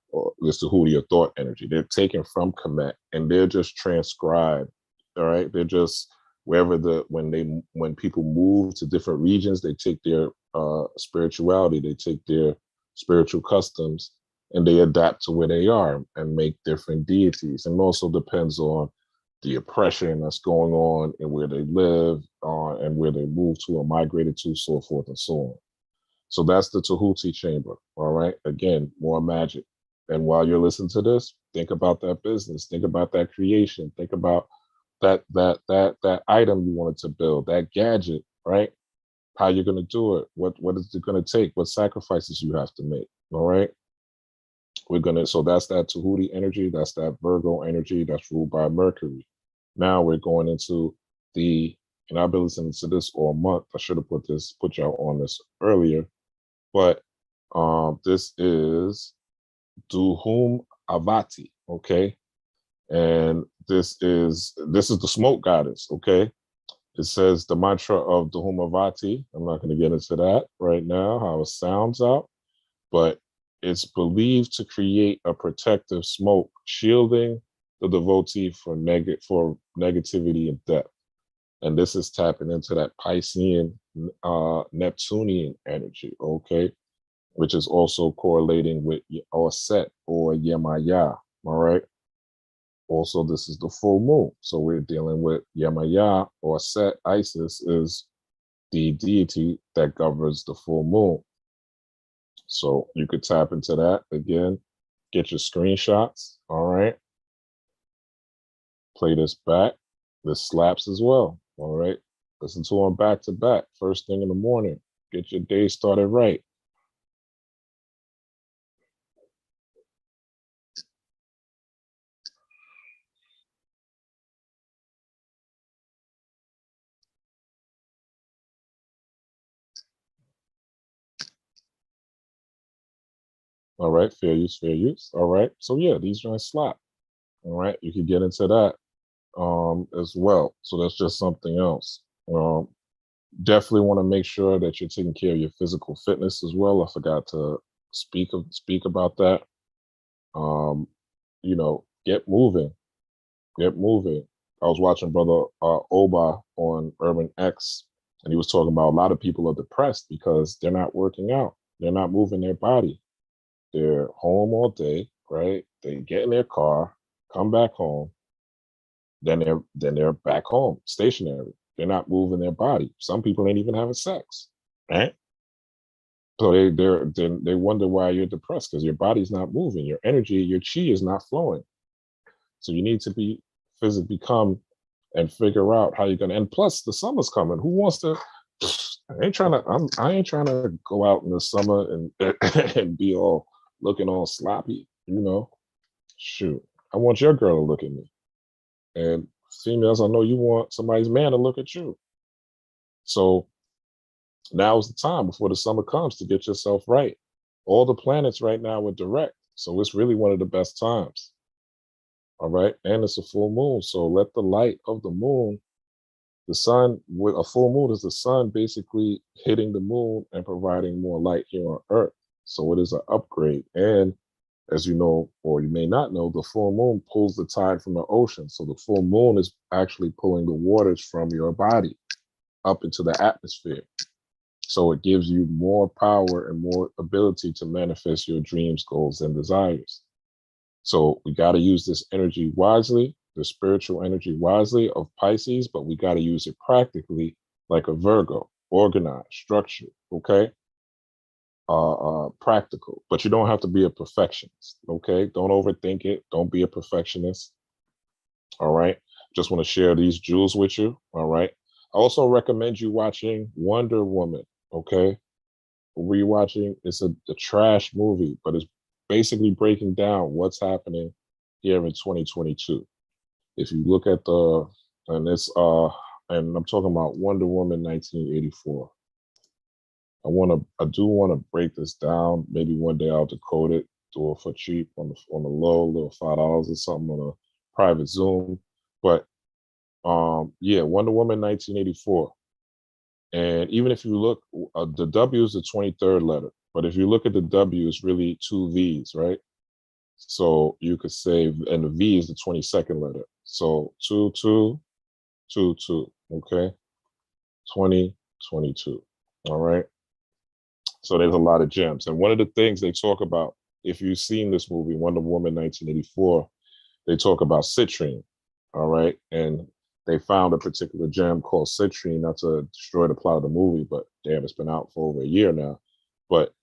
or this Tehuti or thought energy. They're taken from Kemet and they're just transcribed. All right, they're just wherever when people move to different regions, they take their spirituality, they take their spiritual customs, and they adapt to where they are and make different deities. And also depends on the oppression that's going on and where they live and where they move to or migrated to, so forth and so on. So that's the Tehuti chamber. All right. Again, more magic. And while you're listening to this, think about that business. Think about that creation. Think about that item you wanted to build, that gadget, right? How you're going to do it. What is it going to take? What sacrifices you have to make. All right. So that's that Tehuti energy. That's that Virgo energy that's ruled by Mercury. Now we're going into and I've been listening to this all month. I should have put y'all on this earlier, but this is Duhum Avati, okay? And this is the smoke goddess, okay? It says the mantra of Duhum Avati. I'm not going to get into that right now, how it sounds out, but it's believed to create a protective smoke, shielding the devotee for negativity and death. And this is tapping into that Piscean, Neptunian energy, okay? Which is also correlating with Auset or Yemaya, all right? Also, this is the full moon. So we're dealing with Yemaya or Set. Isis is the deity that governs the full moon. So you could tap into that again, get your screenshots, all right? Play this back. This slaps as well, all right? Listen to them back to back, first thing in the morning. Get your day started right. All right, fair use, fair use. All right, so yeah, these joints slap. All right, you can get into that as well. So that's just something else. Definitely want to make sure that you're taking care of your physical fitness as well. I forgot to speak about that. Get moving, get moving. I was watching Brother Oba on Urban X, and he was talking about a lot of people are depressed because they're not working out. They're not moving their body. They're home all day, right? They get in their car, come back home, then they're back home, stationary. They're not moving their body. Some people ain't even having sex, right? So they wonder why you're depressed because your body's not moving, your energy, your chi is not flowing. So you need to be physically come and figure out how you're gonna. And plus, the summer's coming. Who wants to? I ain't trying to go out in the summer and and be all looking all sloppy. Shoot, I want your girl to look at me. And females, I know you want somebody's man to look at you. So now is the time before the summer comes to get yourself right. All the planets right now are direct. So it's really one of the best times. All right. And it's a full moon. So let the light of the moon, the sun, with a full moon is the sun basically hitting the moon and providing more light here on Earth. So it is an upgrade. And as you know, or you may not know, the full moon pulls the tide from the ocean. So the full moon is actually pulling the waters from your body up into the atmosphere. So it gives you more power and more ability to manifest your dreams, goals, and desires. So we got to use this energy wisely, the spiritual energy wisely of Pisces, but we got to use it practically like a Virgo, organized, structured, okay? Practical, but you don't have to be a perfectionist, okay? Don't overthink it. Don't be a perfectionist, all right? Just want to share these jewels with you, all right? I also recommend you watching Wonder Woman, okay? What were you watching? It's a trash movie, but it's basically breaking down what's happening here in 2022. If you look at and I'm talking about Wonder Woman 1984. I do want to break this down. Maybe one day I'll decode it, do it for cheap on the low, little $5 or something on a private Zoom. But yeah, Wonder Woman 1984. And even if you look, the W is the 23rd letter. But if you look at the W, it's really two V's, right? So you could say, and the V is the 22nd letter. So 2222, okay? 2022, all right? So there's a lot of gems. And one of the things they talk about, if you've seen this movie, Wonder Woman 1984, they talk about citrine, all right? And they found a particular gem called citrine, not to destroy the plot of the movie, but damn, it's been out for over a year now. But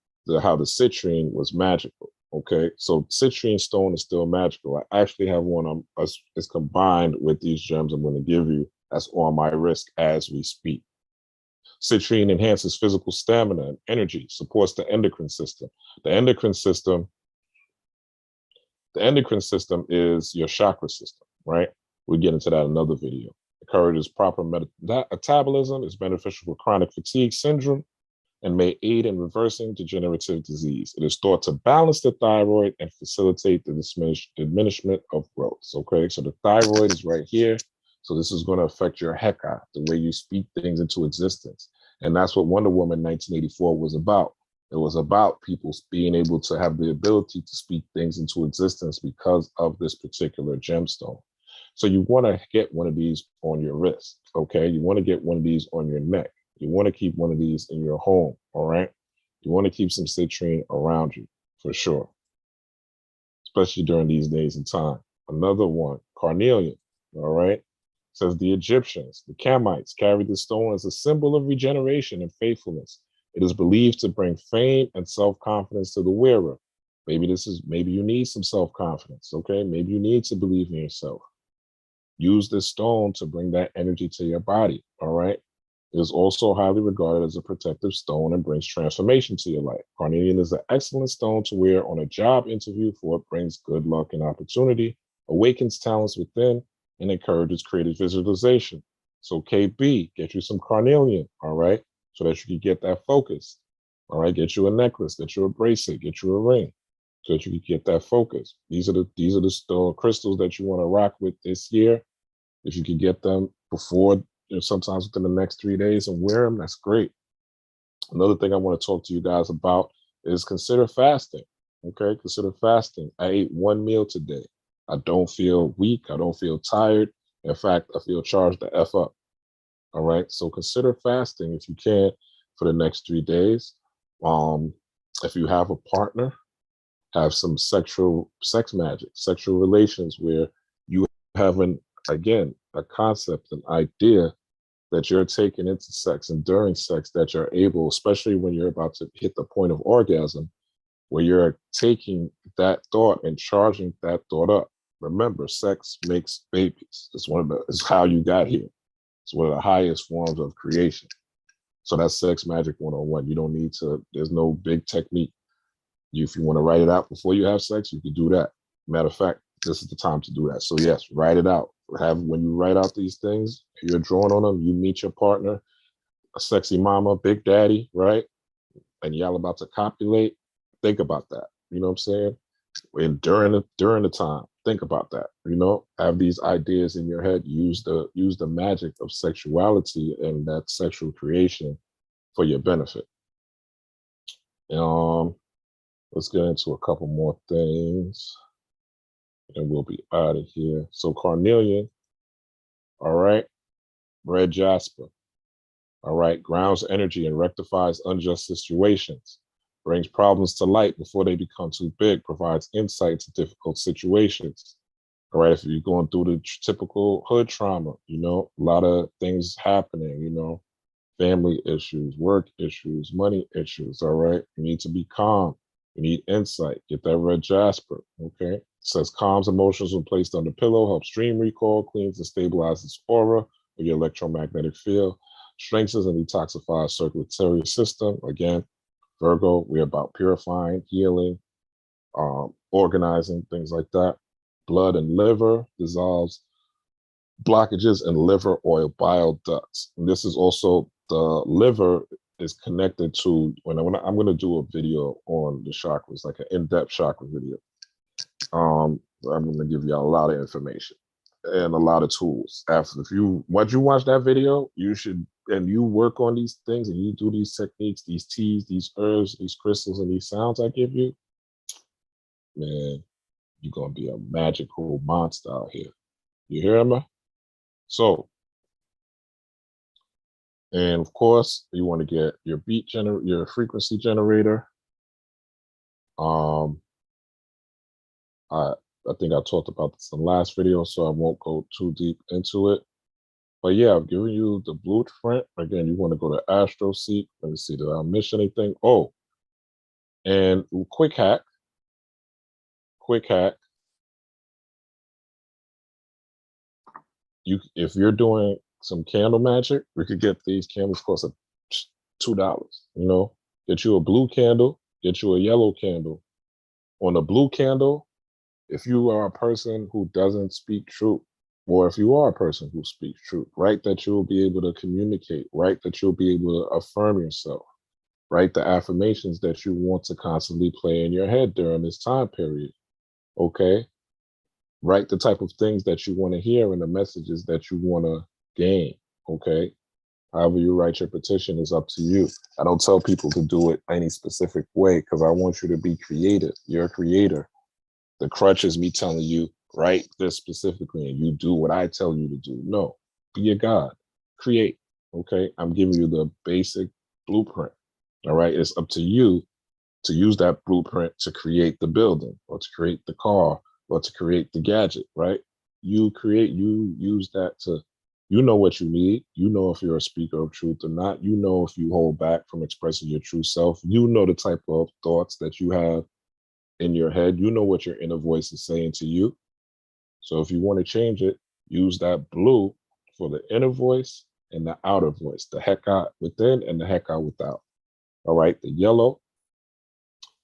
how the citrine was magical, okay? So citrine stone is still magical. I actually have one it's combined with these gems I'm going to give you that's on my wrist as we speak. Citrine enhances physical stamina and energy, supports the endocrine system. The endocrine system is your chakra system, right? We'll get into that in another video. Encourages proper metabolism, is beneficial for chronic fatigue syndrome, and may aid in reversing degenerative disease. It is thought to balance the thyroid and facilitate the diminishment of growth. Okay, so the thyroid is right here. So this is going to affect your heka, the way you speak things into existence. And that's what Wonder Woman 1984 was about. It was about people being able to have the ability to speak things into existence because of this particular gemstone. So you want to get one of these on your wrist, okay? You want to get one of these on your neck. You want to keep one of these in your home, all right? You want to keep some citrine around you, for sure, especially during these days and time. Another one, carnelian, all right? Says the Egyptians, the Kamites, carried the stone as a symbol of regeneration and faithfulness. It is believed to bring fame and self-confidence to the wearer. Maybe you need some self-confidence, okay? Maybe you need to believe in yourself. Use this stone to bring that energy to your body, all right? It is also highly regarded as a protective stone and brings transformation to your life. Carnelian is an excellent stone to wear on a job interview, for it brings good luck and opportunity, awakens talents within, and encourages creative visualization. So KB, get you some carnelian, all right? So that you can get that focus, all right? Get you a necklace, get you a bracelet, get you a ring, so that you can get that focus. These are the crystals that you want to rock with this year. If you can get them before, sometimes within the next 3 days and wear them, that's great. Another thing I want to talk to you guys about is consider fasting, okay? Consider fasting. I ate one meal today. I don't feel weak. I don't feel tired. In fact, I feel charged to F up. All right. So consider fasting if you can for the next 3 days. If you have a partner, have some sex magic, sexual relations where you have a concept, an idea that you're taking into sex and during sex that you're able, especially when you're about to hit the point of orgasm, where you're taking that thought and charging that thought up. Remember, sex makes babies. It's how you got here. It's one of the highest forms of creation. So that's sex magic 101. You don't need to, there's no big technique. If you want to write it out before you have sex, you can do that. Matter of fact, this is the time to do that. So yes, write it out. When you write out these things, you're drawing on them, you meet your partner, a sexy mama, big daddy, right? And y'all about to copulate, think about that. You know what I'm saying? And during the time, think about that. Have these ideas in your head. Use the magic of sexuality and that sexual creation for your benefit. Let's get into a couple more things, and we'll be out of here. So carnelian, all right, red jasper, all right, grounds energy and rectifies unjust situations. Brings problems to light before they become too big, provides insight to difficult situations. All right, if you're going through the typical hood trauma, a lot of things happening, family issues, work issues, money issues, all right? You need to be calm. You need insight. Get that red jasper, okay? It says calms emotions when placed on the pillow, helps dream recall, cleans and stabilizes aura or your electromagnetic field, strengthens and detoxifies circulatory system. Again, Virgo, we're about purifying, healing, organizing, things like that. blood and liver, dissolves blockages in liver, oil, bile ducts. And this is also the liver is connected to, when I'm going to do a video on the chakras, like an in-depth chakra video. I'm going to give you a lot of information and a lot of tools. Once you watch that video, you should, and you work on these things and you do these techniques, these teas, these herbs, these crystals, and these sounds I give you, man, you're going to be a magical monster out here. You hear me? So, and of course, you want to get your your frequency generator. I think I talked about this in the last video, so I won't go too deep into it. But yeah, I've given you the blueprint. Again, you want to go to AstroSeek. Let me see, did I miss anything? Oh, and quick hack. If you're doing some candle magic, we could get these candles cost $2. You know, get you a blue candle, get you a yellow candle. On a blue candle, if you are a person who doesn't speak truth, or if you are a person who speaks truth, write that you'll be able to communicate, write that you'll be able to affirm yourself, write the affirmations that you want to constantly play in your head during this time period. Okay? Write the type of things that you want to hear and the messages that you want to gain. Okay? However you write your petition is up to you. I don't tell people to do it any specific way because I want you to be creative. You're a creator. The crutch is me telling you, write this specifically and you do what I tell you to do. No, be a God. Create. Okay? I'm giving you the basic blueprint. All right? It's up to you to use that blueprint to create the building or to create the car or to create the gadget, right? You use that to, you know what you need. You know if you're a speaker of truth or not. You know if you hold back from expressing your true self. You know the type of thoughts that you have in your head. You know what your inner voice is saying to you. So if you want to change it, use that blue for the inner voice and the outer voice, the heka within and the heka without. All right, the yellow,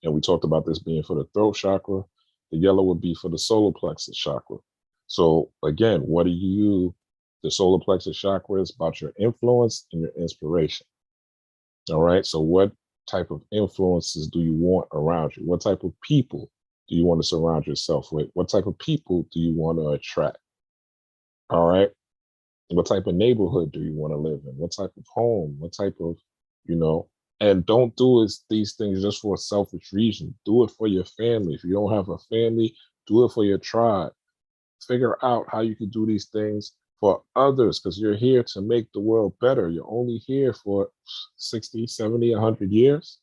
and we talked about this being for the throat chakra. The yellow would be for the solar plexus chakra. So again, what do you, the solar plexus chakra is about your influence and your inspiration. All right, so what type of influences do you want around you? What type of people do you want to surround yourself with? What type of people do you want to attract? All right, what type of neighborhood do you want to live in? What type of home? What type of, and don't do these things just for a selfish reason. Do it for your family. If you don't have a family, do it for your tribe. Figure out how you can do these things for others because you're here to make the world better. You're only here for 60, 70, 100 years.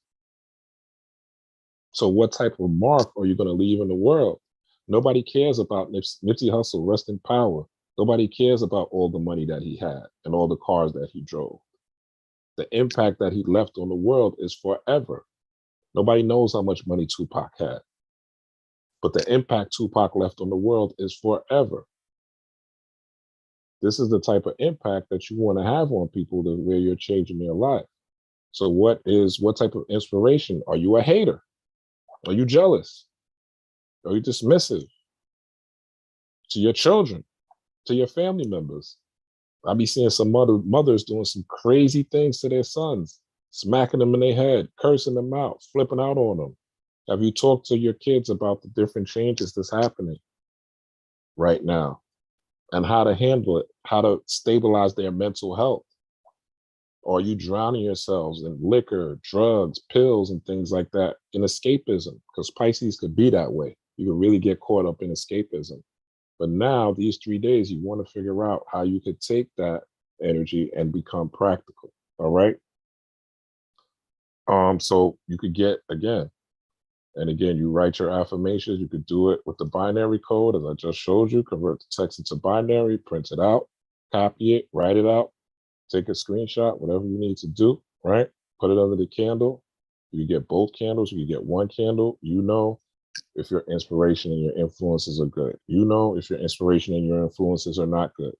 So what type of mark are you going to leave in the world? Nobody cares about Nipsey Hussle, rest in power. Nobody cares about all the money that he had and all the cars that he drove. The impact that he left on the world is forever. Nobody knows how much money Tupac had. But the impact Tupac left on the world is forever. This is the type of impact that you want to have on people where you're changing their life. So what type of inspiration? Are you a hater? Are you jealous? Are you dismissive to your children, to your family members? I be seeing some mothers doing some crazy things to their sons, smacking them in their head, cursing them out, flipping out on them. Have you talked to your kids about the different changes that's happening right now and how to handle it, how to stabilize their mental health? Or are you drowning yourselves in liquor, drugs, pills, and things like that in escapism? Because Pisces could be that way. You could really get caught up in escapism. But now, these 3 days, you want to figure out how you could take that energy and become practical. All right. So you could get, again, you write your affirmations. You could do it with the binary code, as I just showed you. Convert the text into binary, print it out, copy it, write it out, take a screenshot, whatever you need to do, right? Put it under the candle. You get both candles. You get one candle. You know if your inspiration and your influences are good. You know if your inspiration and your influences are not good.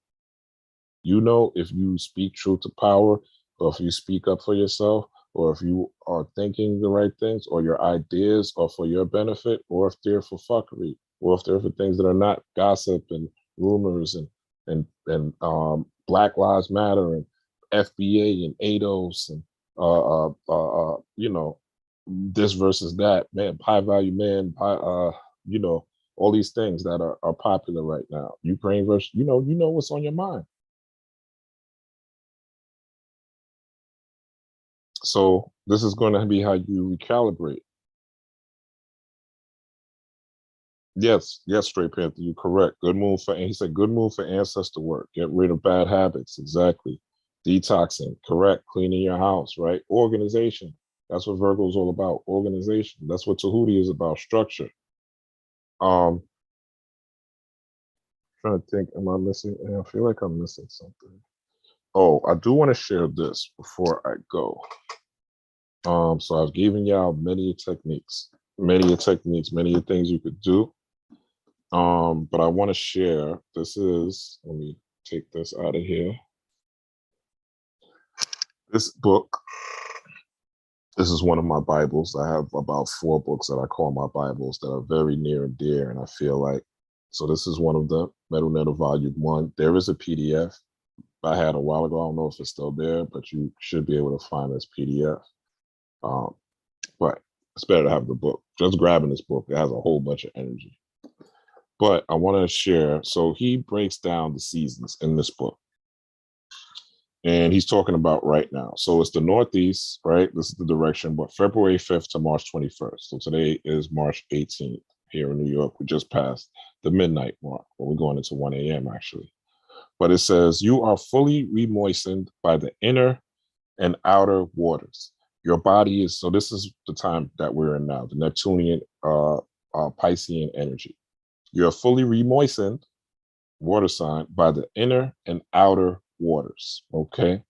You know if you speak truth to power, or if you speak up for yourself, or if you are thinking the right things, or your ideas are for your benefit, or if they're for fuckery. or if they're for things that are not gossip and rumors and Black Lives Matter and FBA and ADOS and you know, this versus that, man, high value man, you know, all these things that are popular right now. Ukraine versus, you know what's on your mind. So this is going to be how you recalibrate. Yes, yes, Straight Panther, you're correct. Good move for, and he said, good move for ancestor work. Get rid of bad habits. Exactly. Detoxing, correct. Cleaning your house, right? Organization. That's what Virgo is all about. Organization. That's what Tehuti is about. Structure. Um, Trying to think, am I missing? I feel like I'm missing something. Oh, I do want to share this before I go. So I've given y'all many techniques, many things you could do. But I want to share, this is, let me take this out of here. This book, this is one of my Bibles. I have about 4 books that I call my Bibles that are very near and dear. And I feel like, so this is one of them, Metal Netter Volume 1. There is a PDF I had a while ago. I don't know if it's still there, but you should be able to find this PDF. But it's better to have the book. Just grabbing this book, it has a whole bunch of energy. But I want to share, so he breaks down the seasons in this book. And he's talking about right now. So it's the Northeast, right? This is the direction, but February 5th to March 21st. So today is March 18th here in New York. We just passed the midnight mark. Well, we're going into 1 a.m. actually. But it says, you are fully remoistened by the inner and outer waters. Your body is, so this is the time that we're in now, the Neptunian, Piscean energy. You're fully remoistened, water sign, by the inner and outer waters, okay?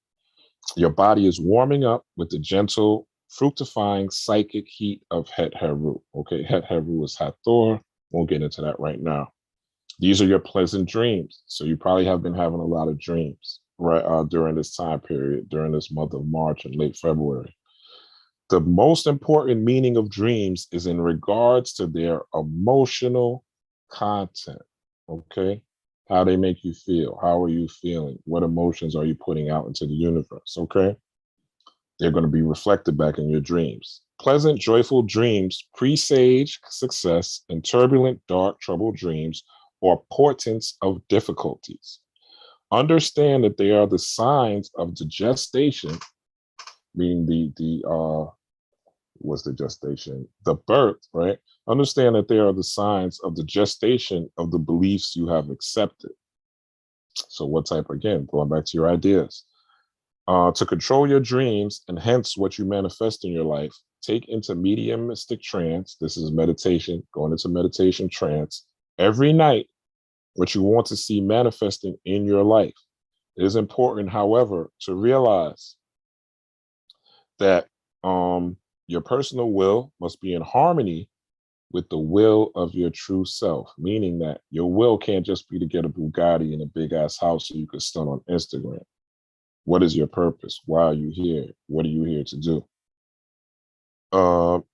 Your body is warming up with the gentle, fructifying psychic heat of Het Heru, okay? Het Heru is Hathor. We'll get into that right now. These are your pleasant dreams. So you probably have been having a lot of dreams, right, during this time period, during this month of March and late February. The most important meaning of dreams is in regards to their emotional content, okay? How they make you feel. How are you feeling? What emotions are you putting out into the universe, okay? They're going to be reflected back in your dreams. Pleasant, joyful dreams presage success, and turbulent, dark, troubled dreams or portents of difficulties. Understand that they are the signs of the gestation, meaning what's the gestation? The birth, right? Understand that they are the signs of the gestation of the beliefs you have accepted. So what type, again, going back to your ideas. To control your dreams and hence what you manifest in your life, take into mediumistic trance. This is meditation, going into meditation trance every night, what you want to see manifesting in your life. It is important, however, to realize that your personal will must be in harmony with the will of your true self, meaning that your will can't just be to get a Bugatti and a big ass house so you can stunt on Instagram. What is your purpose? Why are you here? What are you here to do?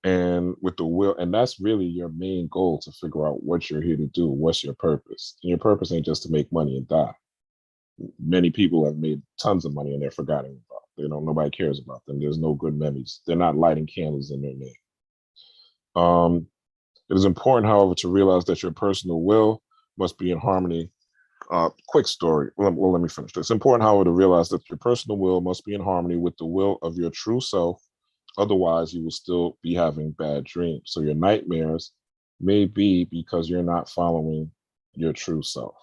And with the will, and that's really your main goal, to figure out what you're here to do. What's your purpose? And your purpose ain't just to make money and die. Many people have made tons of money and they're forgotten about. Nobody cares about them. There's no good memories. They're not lighting candles in their name. It is important, however, to realize that your personal will must be in harmony. Quick story. Well, let me finish this. It's important, however, to realize that your personal will must be in harmony with the will of your true self. Otherwise, you will still be having bad dreams. So your nightmares may be because you're not following your true self.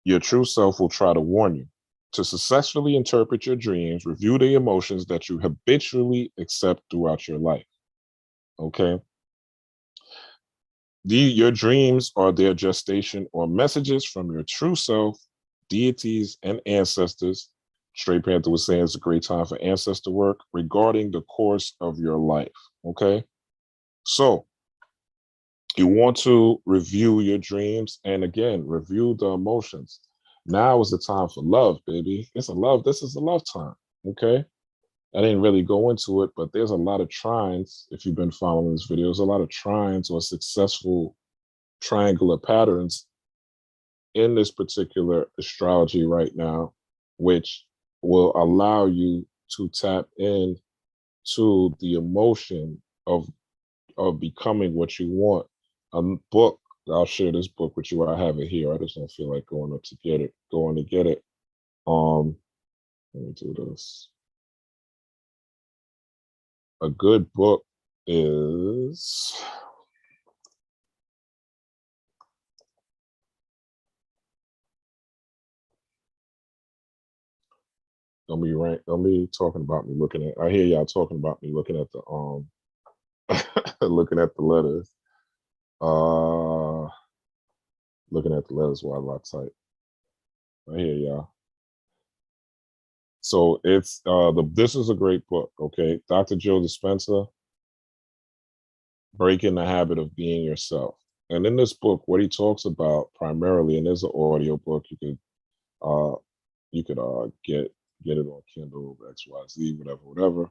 Your true self will try to warn you. To successfully interpret your dreams, review the emotions that you habitually accept throughout your life. Okay? Your dreams are their gestation or messages from your true self, deities, and ancestors. Straight Panther was saying it's a great time for ancestor work regarding the course of your life. Okay? So, you want to review your dreams and, again, review the emotions. Now is the time for love, baby. This is a love time. Okay? I didn't really go into it, but there's a lot of trines. If you've been following this video, there's a lot of trines or successful triangular patterns in this particular astrology right now, which will allow you to tap in to the emotion of becoming what you want. A book, I'll share this book with you. I have it here. I just don't feel like going up to get it, going to get it. Let me do this. A good book is, don't be talking about me looking at, I hear y'all talking about me looking at the looking at the letters. Looking at the letters while I type. I hear y'all. So it's this is a great book, okay? Dr. Joe Dispenza, Breaking the Habit of Being Yourself. And in this book, what he talks about primarily, and there's an audio book you could get it on Kindle, XYZ, whatever.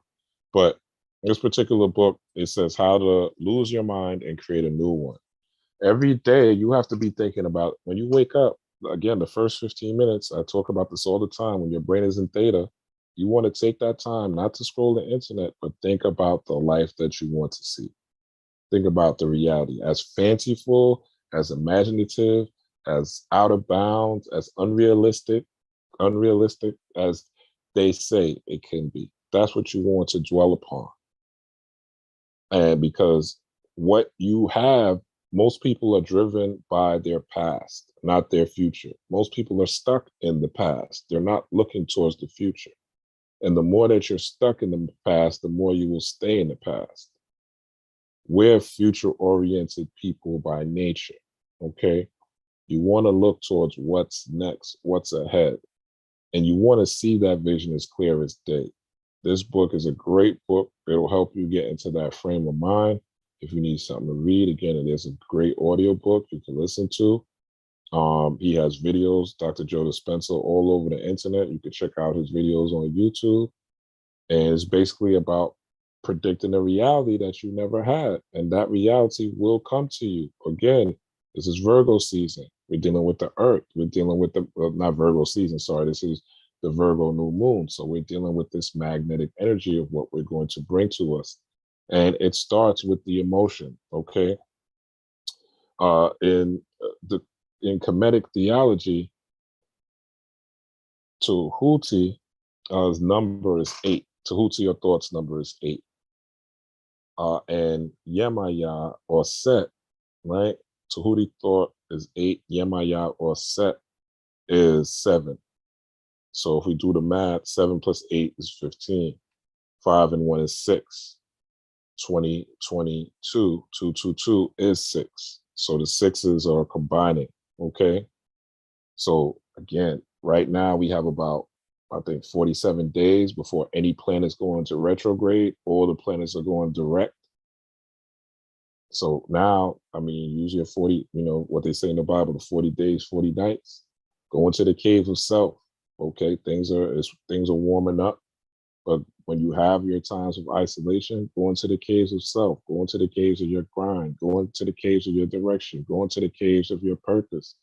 But this particular book, it says how to lose your mind and create a new one. Every day you have to be thinking about, when you wake up, again, the first 15 minutes, I talk about this all the time, when your brain is in theta, you want to take that time not to scroll the internet, but think about the life that you want to see. Think about the reality, as fanciful, as imaginative, as out of bounds, as unrealistic as they say it can be. That's what you want to dwell upon. And because what you have, most people are driven by their past, not their future. Most people are stuck in the past. They're not looking towards the future. And the more that you're stuck in the past, the more you will stay in the past. We're future-oriented people by nature, okay? You want to look towards what's next, what's ahead, and you want to see that vision as clear as day. This book is a great book. It'll help you get into that frame of mind. If you need something to read, again, it is a great audio book you can listen to. He has videos, Dr. Joe Dispenza, all over the internet. You can check out his videos on YouTube. And it's basically about predicting a reality that you never had. And that reality will come to you. Again, this is Virgo season. We're dealing with the earth. We're dealing with not Virgo season, sorry. This is the Virgo new moon. So we're dealing with this magnetic energy of what we're going to bring to us. And it starts with the emotion, okay? In Kemetic theology, Tehuti, his number is 8. Tehuti or Thoth's number is 8. And Yemaya or Set, right? Tehuti Thoth is 8. Yemaya or Set is 7. So if we do the math, 7 plus 8 is 15. 5 and 1 is 6. 20, 22, 2, 2, 2 is 6. So the sixes are combining, okay? So again, right now we have about, I think, 47 days before any planets go into retrograde. All the planets are going direct. So now, I mean, use your 40, you know, what they say in the Bible, the 40 days, 40 nights. Go into the caves of self, okay? Things are warming up. But when you have your times of isolation, go into the caves of self, go into the caves of your grind, go into the caves of your direction, go into the caves of your purpose.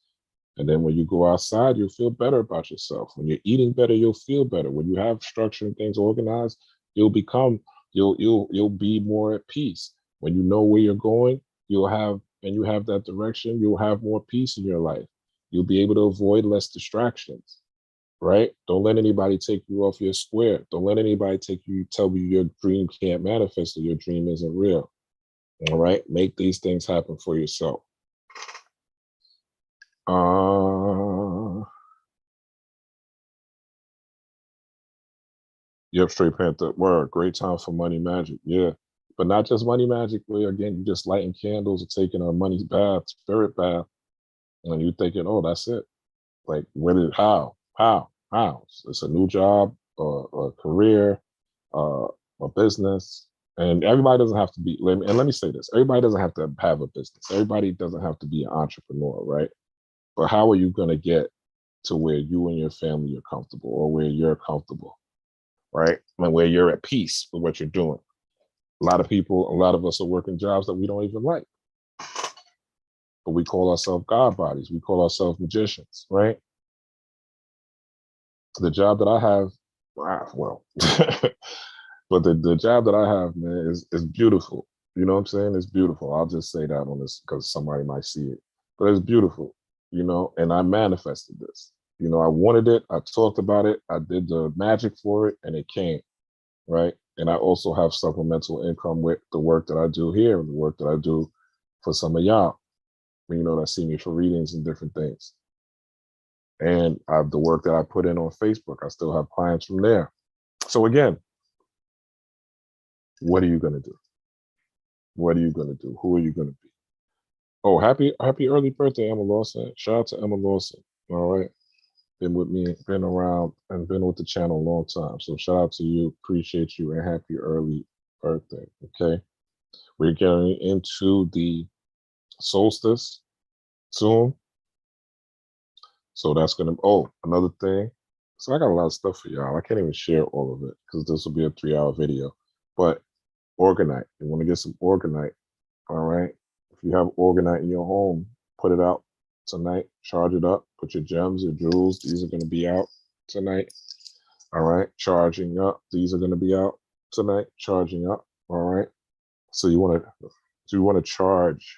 And then when you go outside, you'll feel better about yourself. When you're eating better, you'll feel better. When you have structure and things organized, you'll be more at peace. When you know where you're going, you have that direction, you'll have more peace in your life. You'll be able to avoid less distractions. Right? Don't let anybody take you off your square. Don't let anybody tell you your dream can't manifest or your dream isn't real. All right? Make these things happen for yourself. Yep, Straight Panther. Word. Great time for money magic. Yeah. But not just money magic, where again, you just lighting candles or taking a money bath, spirit bath, and you thinking, oh, that's it. Like, how? It's a new job, a career, a business. And everybody doesn't have to be, and let me say this, everybody doesn't have to have a business. Everybody doesn't have to be an entrepreneur, right? But how are you going to get to where you and your family are comfortable, or where you're comfortable, right? And where you're at peace with what you're doing. A lot of us are working jobs that we don't even like. but we call ourselves God bodies. We call ourselves magicians, right? The job that I have, well, but the job that I have, man, is beautiful. You know what I'm saying? It's beautiful. I'll just say that on this because somebody might see it, but it's beautiful, you know, and I manifested this. You know, I wanted it. I talked about it. I did the magic for it and it came, right? And I also have supplemental income with the work that I do here and the work that I do for some of y'all, you know, that see me for readings and different things. And the work that I put in on Facebook, I still have clients from there. So again, what are you going to do? What are you going to do? Who are you going to be? Oh, happy early birthday, Emma Lawson. Shout out to Emma Lawson. All right. Been with me, been around, and been with the channel a long time. So shout out to you. Appreciate you and happy early birthday. Okay. We're getting into the solstice soon. So that's going to, oh, another thing. So I got a lot of stuff for y'all. I can't even share all of it because this will be a 3-hour video. But organite. You want to get some organite. All right. If you have organite in your home, put it out tonight. Charge it up. Put your gems, your jewels. These are going to be out tonight. All right. Charging up. These are going to be out tonight. Charging up. All right. So you want to charge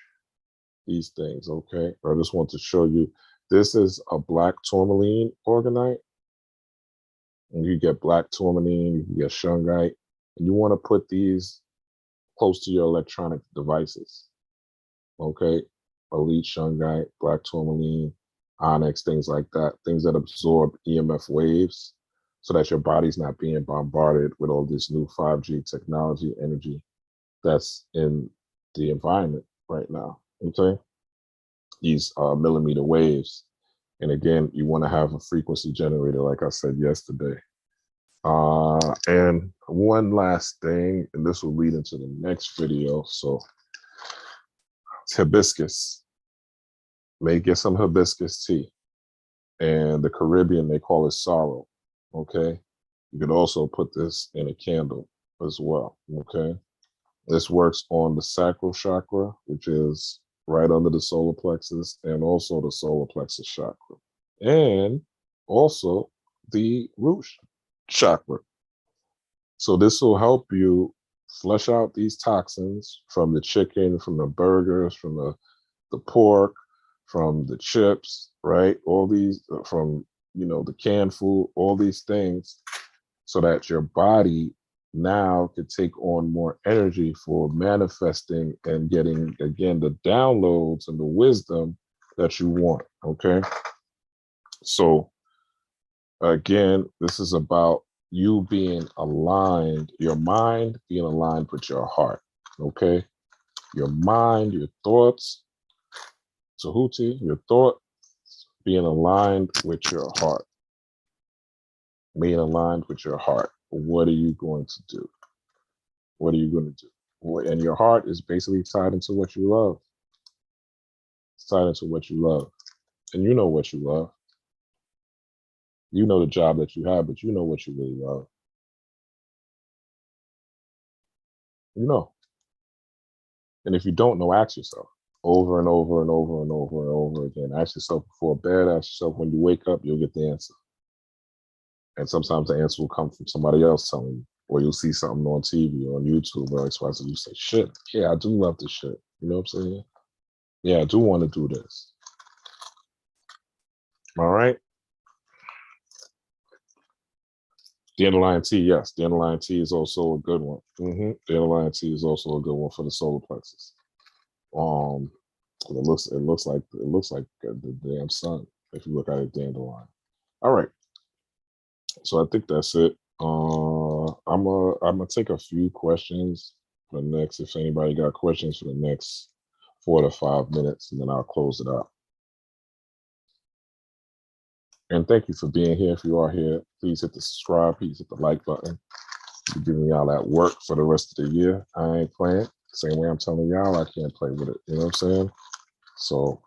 these things. Okay. I just want to show you. This is a black tourmaline organite. And you get black tourmaline, you can get shungite. And you want to put these close to your electronic devices. Okay. Elite shungite, black tourmaline, onyx, things like that. Things that absorb EMF waves so that your body's not being bombarded with all this new 5G technology energy that's in the environment right now. Okay. These millimeter waves. And again, you want to have a frequency generator, like I said yesterday. And one last thing, and this will lead into the next video. So it's hibiscus. May get some hibiscus tea. And the Caribbean, they call it sorrow. Okay. You could also put this in a candle as well. Okay. This works on the sacral chakra, which is right under the solar plexus, and also the solar plexus chakra, and also the root chakra. So this will help you flush out these toxins from the chicken, from the burgers, from the pork, from the chips, right? All these from, you know, the canned food, all these things, so that your body now could take on more energy for manifesting and getting, again, the downloads and the wisdom that you want. Okay. So again, this is about you being aligned, your mind being aligned with your heart. Okay. Your mind, your thoughts, Tehuti, your thought being aligned with your heart. Being aligned with your heart. What are you going to do? What are you going to do? And your heart is basically tied into what you love. It's tied into what you love. And you know what you love. You know the job that you have, but you know what you really love. You know. And if you don't know, ask yourself over and over and over and over and over again. Ask yourself before bed, ask yourself when you wake up, you'll get the answer. And sometimes the answer will come from somebody else telling you, or you'll see something on TV or on YouTube or XYZ. You say, shit, yeah, I do love this shit. You know what I'm saying? Yeah, I do want to do this. All right. Dandelion tea, yes. Dandelion tea is also a good one. Dandelion tea is also a good one for the solar plexus. It looks like the damn sun if you look at a dandelion. All right. So I think that's it. I'm gonna take a few questions for the next. If anybody got questions for the next 4 to 5 minutes, and then I'll close it out. And thank you for being here. If you are here, please hit the subscribe, please hit the like button. You're giving y'all that work for the rest of the year. I ain't playing. Same way I'm telling y'all, I can't play with it. You know what I'm saying? So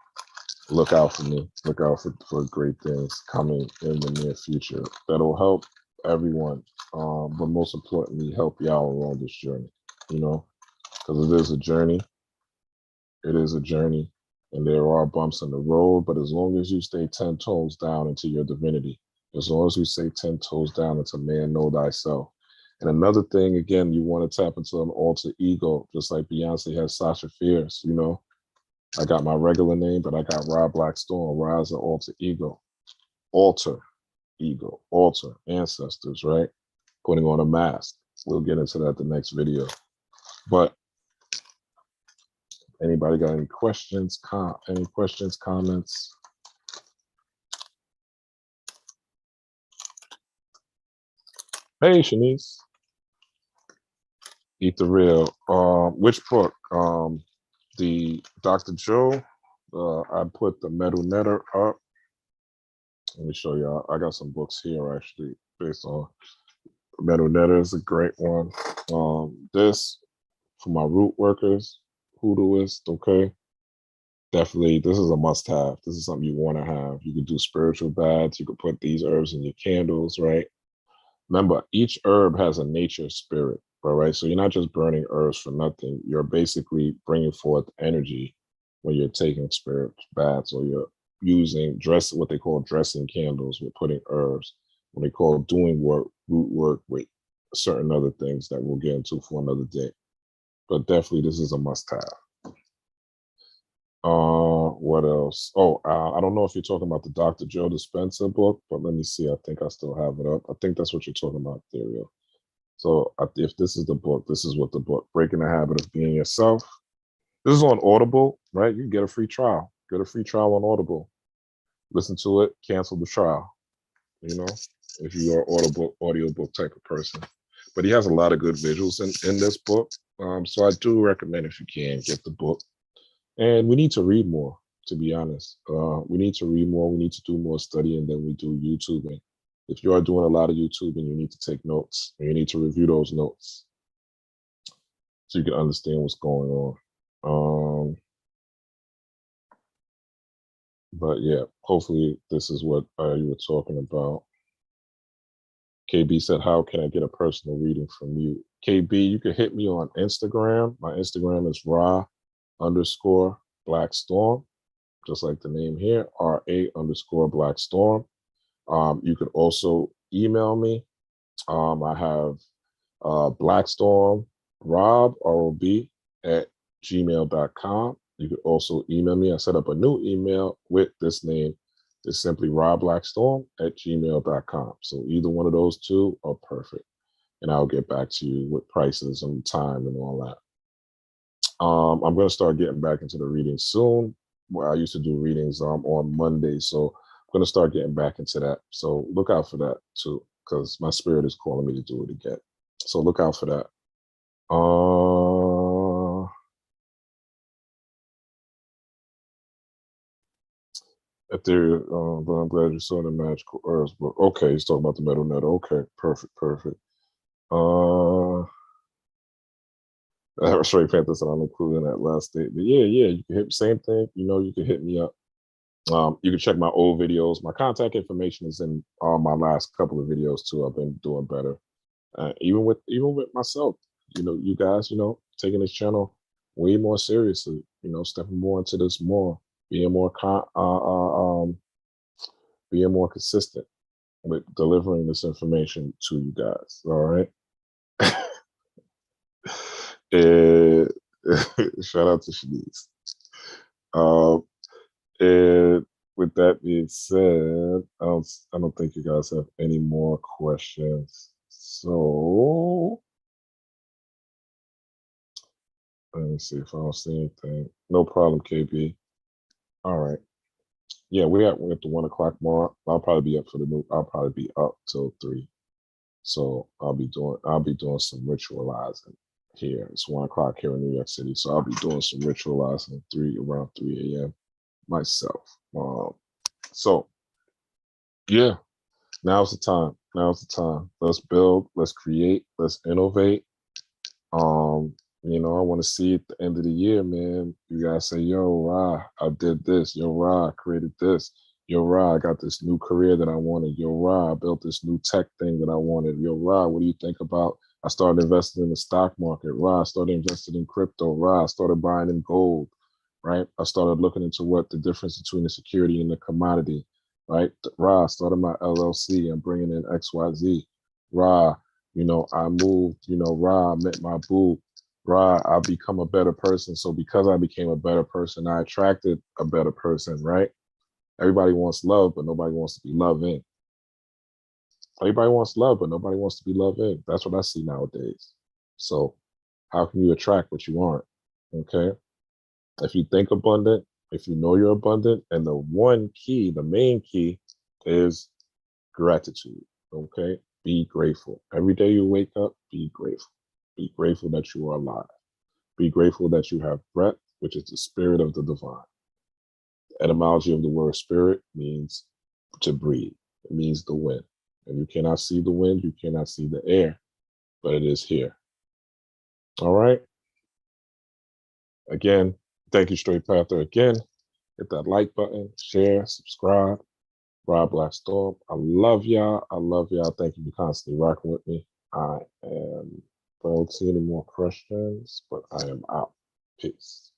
look out for me. Look out for great things coming in the near future that'll help everyone, but most importantly, help y'all along this journey, you know, because it is a journey. It is a journey. And there are bumps in the road, but as long as you stay 10 toes down into your divinity, as long as you stay 10 toes down into man, know thyself. And another thing, again, you want to tap into an alter ego, just like Beyonce has Sasha Fierce, you know. I got my regular name, but I got Rob Blackstorm. Rise an alter ego. Alter ego. Alter ancestors, right? Putting on a mask. We'll get into that the next video. But anybody got any questions? Any questions, comments? Hey, Shanice. Eat the Real. Which book? The Dr. Joe. I put the Metal Netter up. Let me show y'all. I got some books here actually based on Metal Netter is a great one. This for my root workers, hoodooist, okay. Definitely, this is a must-have. This is something you want to have. You could do spiritual baths. You could put these herbs in your candles, right? Remember, each herb has a nature spirit, all right? So you're not just burning herbs for nothing. You're basically bringing forth energy when you're taking spirit baths, or you're using what they call dressing candles with putting herbs, when they call doing work, root work with certain other things that we'll get into for another day. But definitely, this is a must-have. What else? Oh, I don't know if you're talking about the Dr. Joe Dispenza book, but let me see. I think I still have it up. I think that's what you're talking about, Therio. So if this is the book, this is what the book, Breaking the Habit of Being Yourself. This is on Audible, right? You can get a free trial. Get a free trial on Audible. Listen to it, cancel the trial, you know, if you are audiobook type of person. But he has a lot of good visuals in this book. So I do recommend, if you can, get the book. And we need to read more, to be honest. We need to read more. We need to do more studying than we do YouTubing. If you are doing a lot of YouTubing, you need to take notes, and you need to review those notes so you can understand what's going on. But yeah, hopefully this is what you were talking about. KB said, how can I get a personal reading from you? KB, you can hit me on Instagram. My Instagram is Ra_Blackstorm, just like the name here, RA_Blackstorm. You could also email me. I have Blackstorm Rob, ROB, at gmail.com. You could also email me. I set up a new email with this name. It's simply robblackstorm at gmail.com. So either one of those two are perfect. And I'll get back to you with prices and time and all that. I'm going to start getting back into the readings soon. Well, I used to do readings on Monday. So I'm going to start getting back into that. So look out for that too, because my spirit is calling me to do it again. So look out for that. Ethereal, but I'm glad you saw the magical herbs book. Okay, he's talking about the Metal Net. Okay, perfect. Straight Panther said I'm including that last statement. Yeah, you can hit same thing. You know, you can hit me up. You can check my old videos. My contact information is in my last couple of videos too. I've been doing better, even with myself. You know, you guys, you know, taking this channel way more seriously. You know, stepping more into this more, being more being more consistent with delivering this information to you guys. All right. And shout out to Shanice. And with that being said, I don't think you guys have any more questions. So let me see if I don't see anything. No problem, KB. All right. Yeah, we're at the 1 o'clock mark. I'll probably be up I'll probably be up till 3. So I'll be doing some ritualizing here. It's 1 o'clock here in New York City. So I'll be doing some ritualizing around 3 a.m. myself. So yeah, now's the time. Let's build, let's create, let's innovate. You know, I want to see at the end of the year, man, you guys say, yo, Ra, I did this. Yo, Ra, I created this. Yo, Ra, I got this new career that I wanted. Yo, Ra, I built this new tech thing that I wanted. Yo, Ra, what do you think about? I started investing in the stock market. Ra, I started investing in crypto. Ra, I started buying in gold. right? I started looking into what the difference between the security and the commodity, right? Ra, started my LLC. I'm bringing in XYZ. Ra, you know, I moved, you know, Ra, met my boo. Ra, I become a better person. So because I became a better person, I attracted a better person, right? Everybody wants love, but nobody wants to be loved in. Everybody wants love, but nobody wants to be loved in. That's what I see nowadays. So how can you attract what you aren't? Okay. If you think abundant, if you know you're abundant, and the one key, the main key is gratitude. Okay. Be grateful. Every day you wake up, be grateful. Be grateful that you are alive. Be grateful that you have breath, which is the spirit of the divine. The etymology of the word spirit means to breathe. It means the wind. And you cannot see the wind, you cannot see the air, but it is here. All right. Again, thank you, Straight Panther. Again, hit that like button, share, subscribe. Rob Black Storm. I love y'all. I love y'all. Thank you for constantly rocking with me. I don't see any more questions, but I am out. Peace.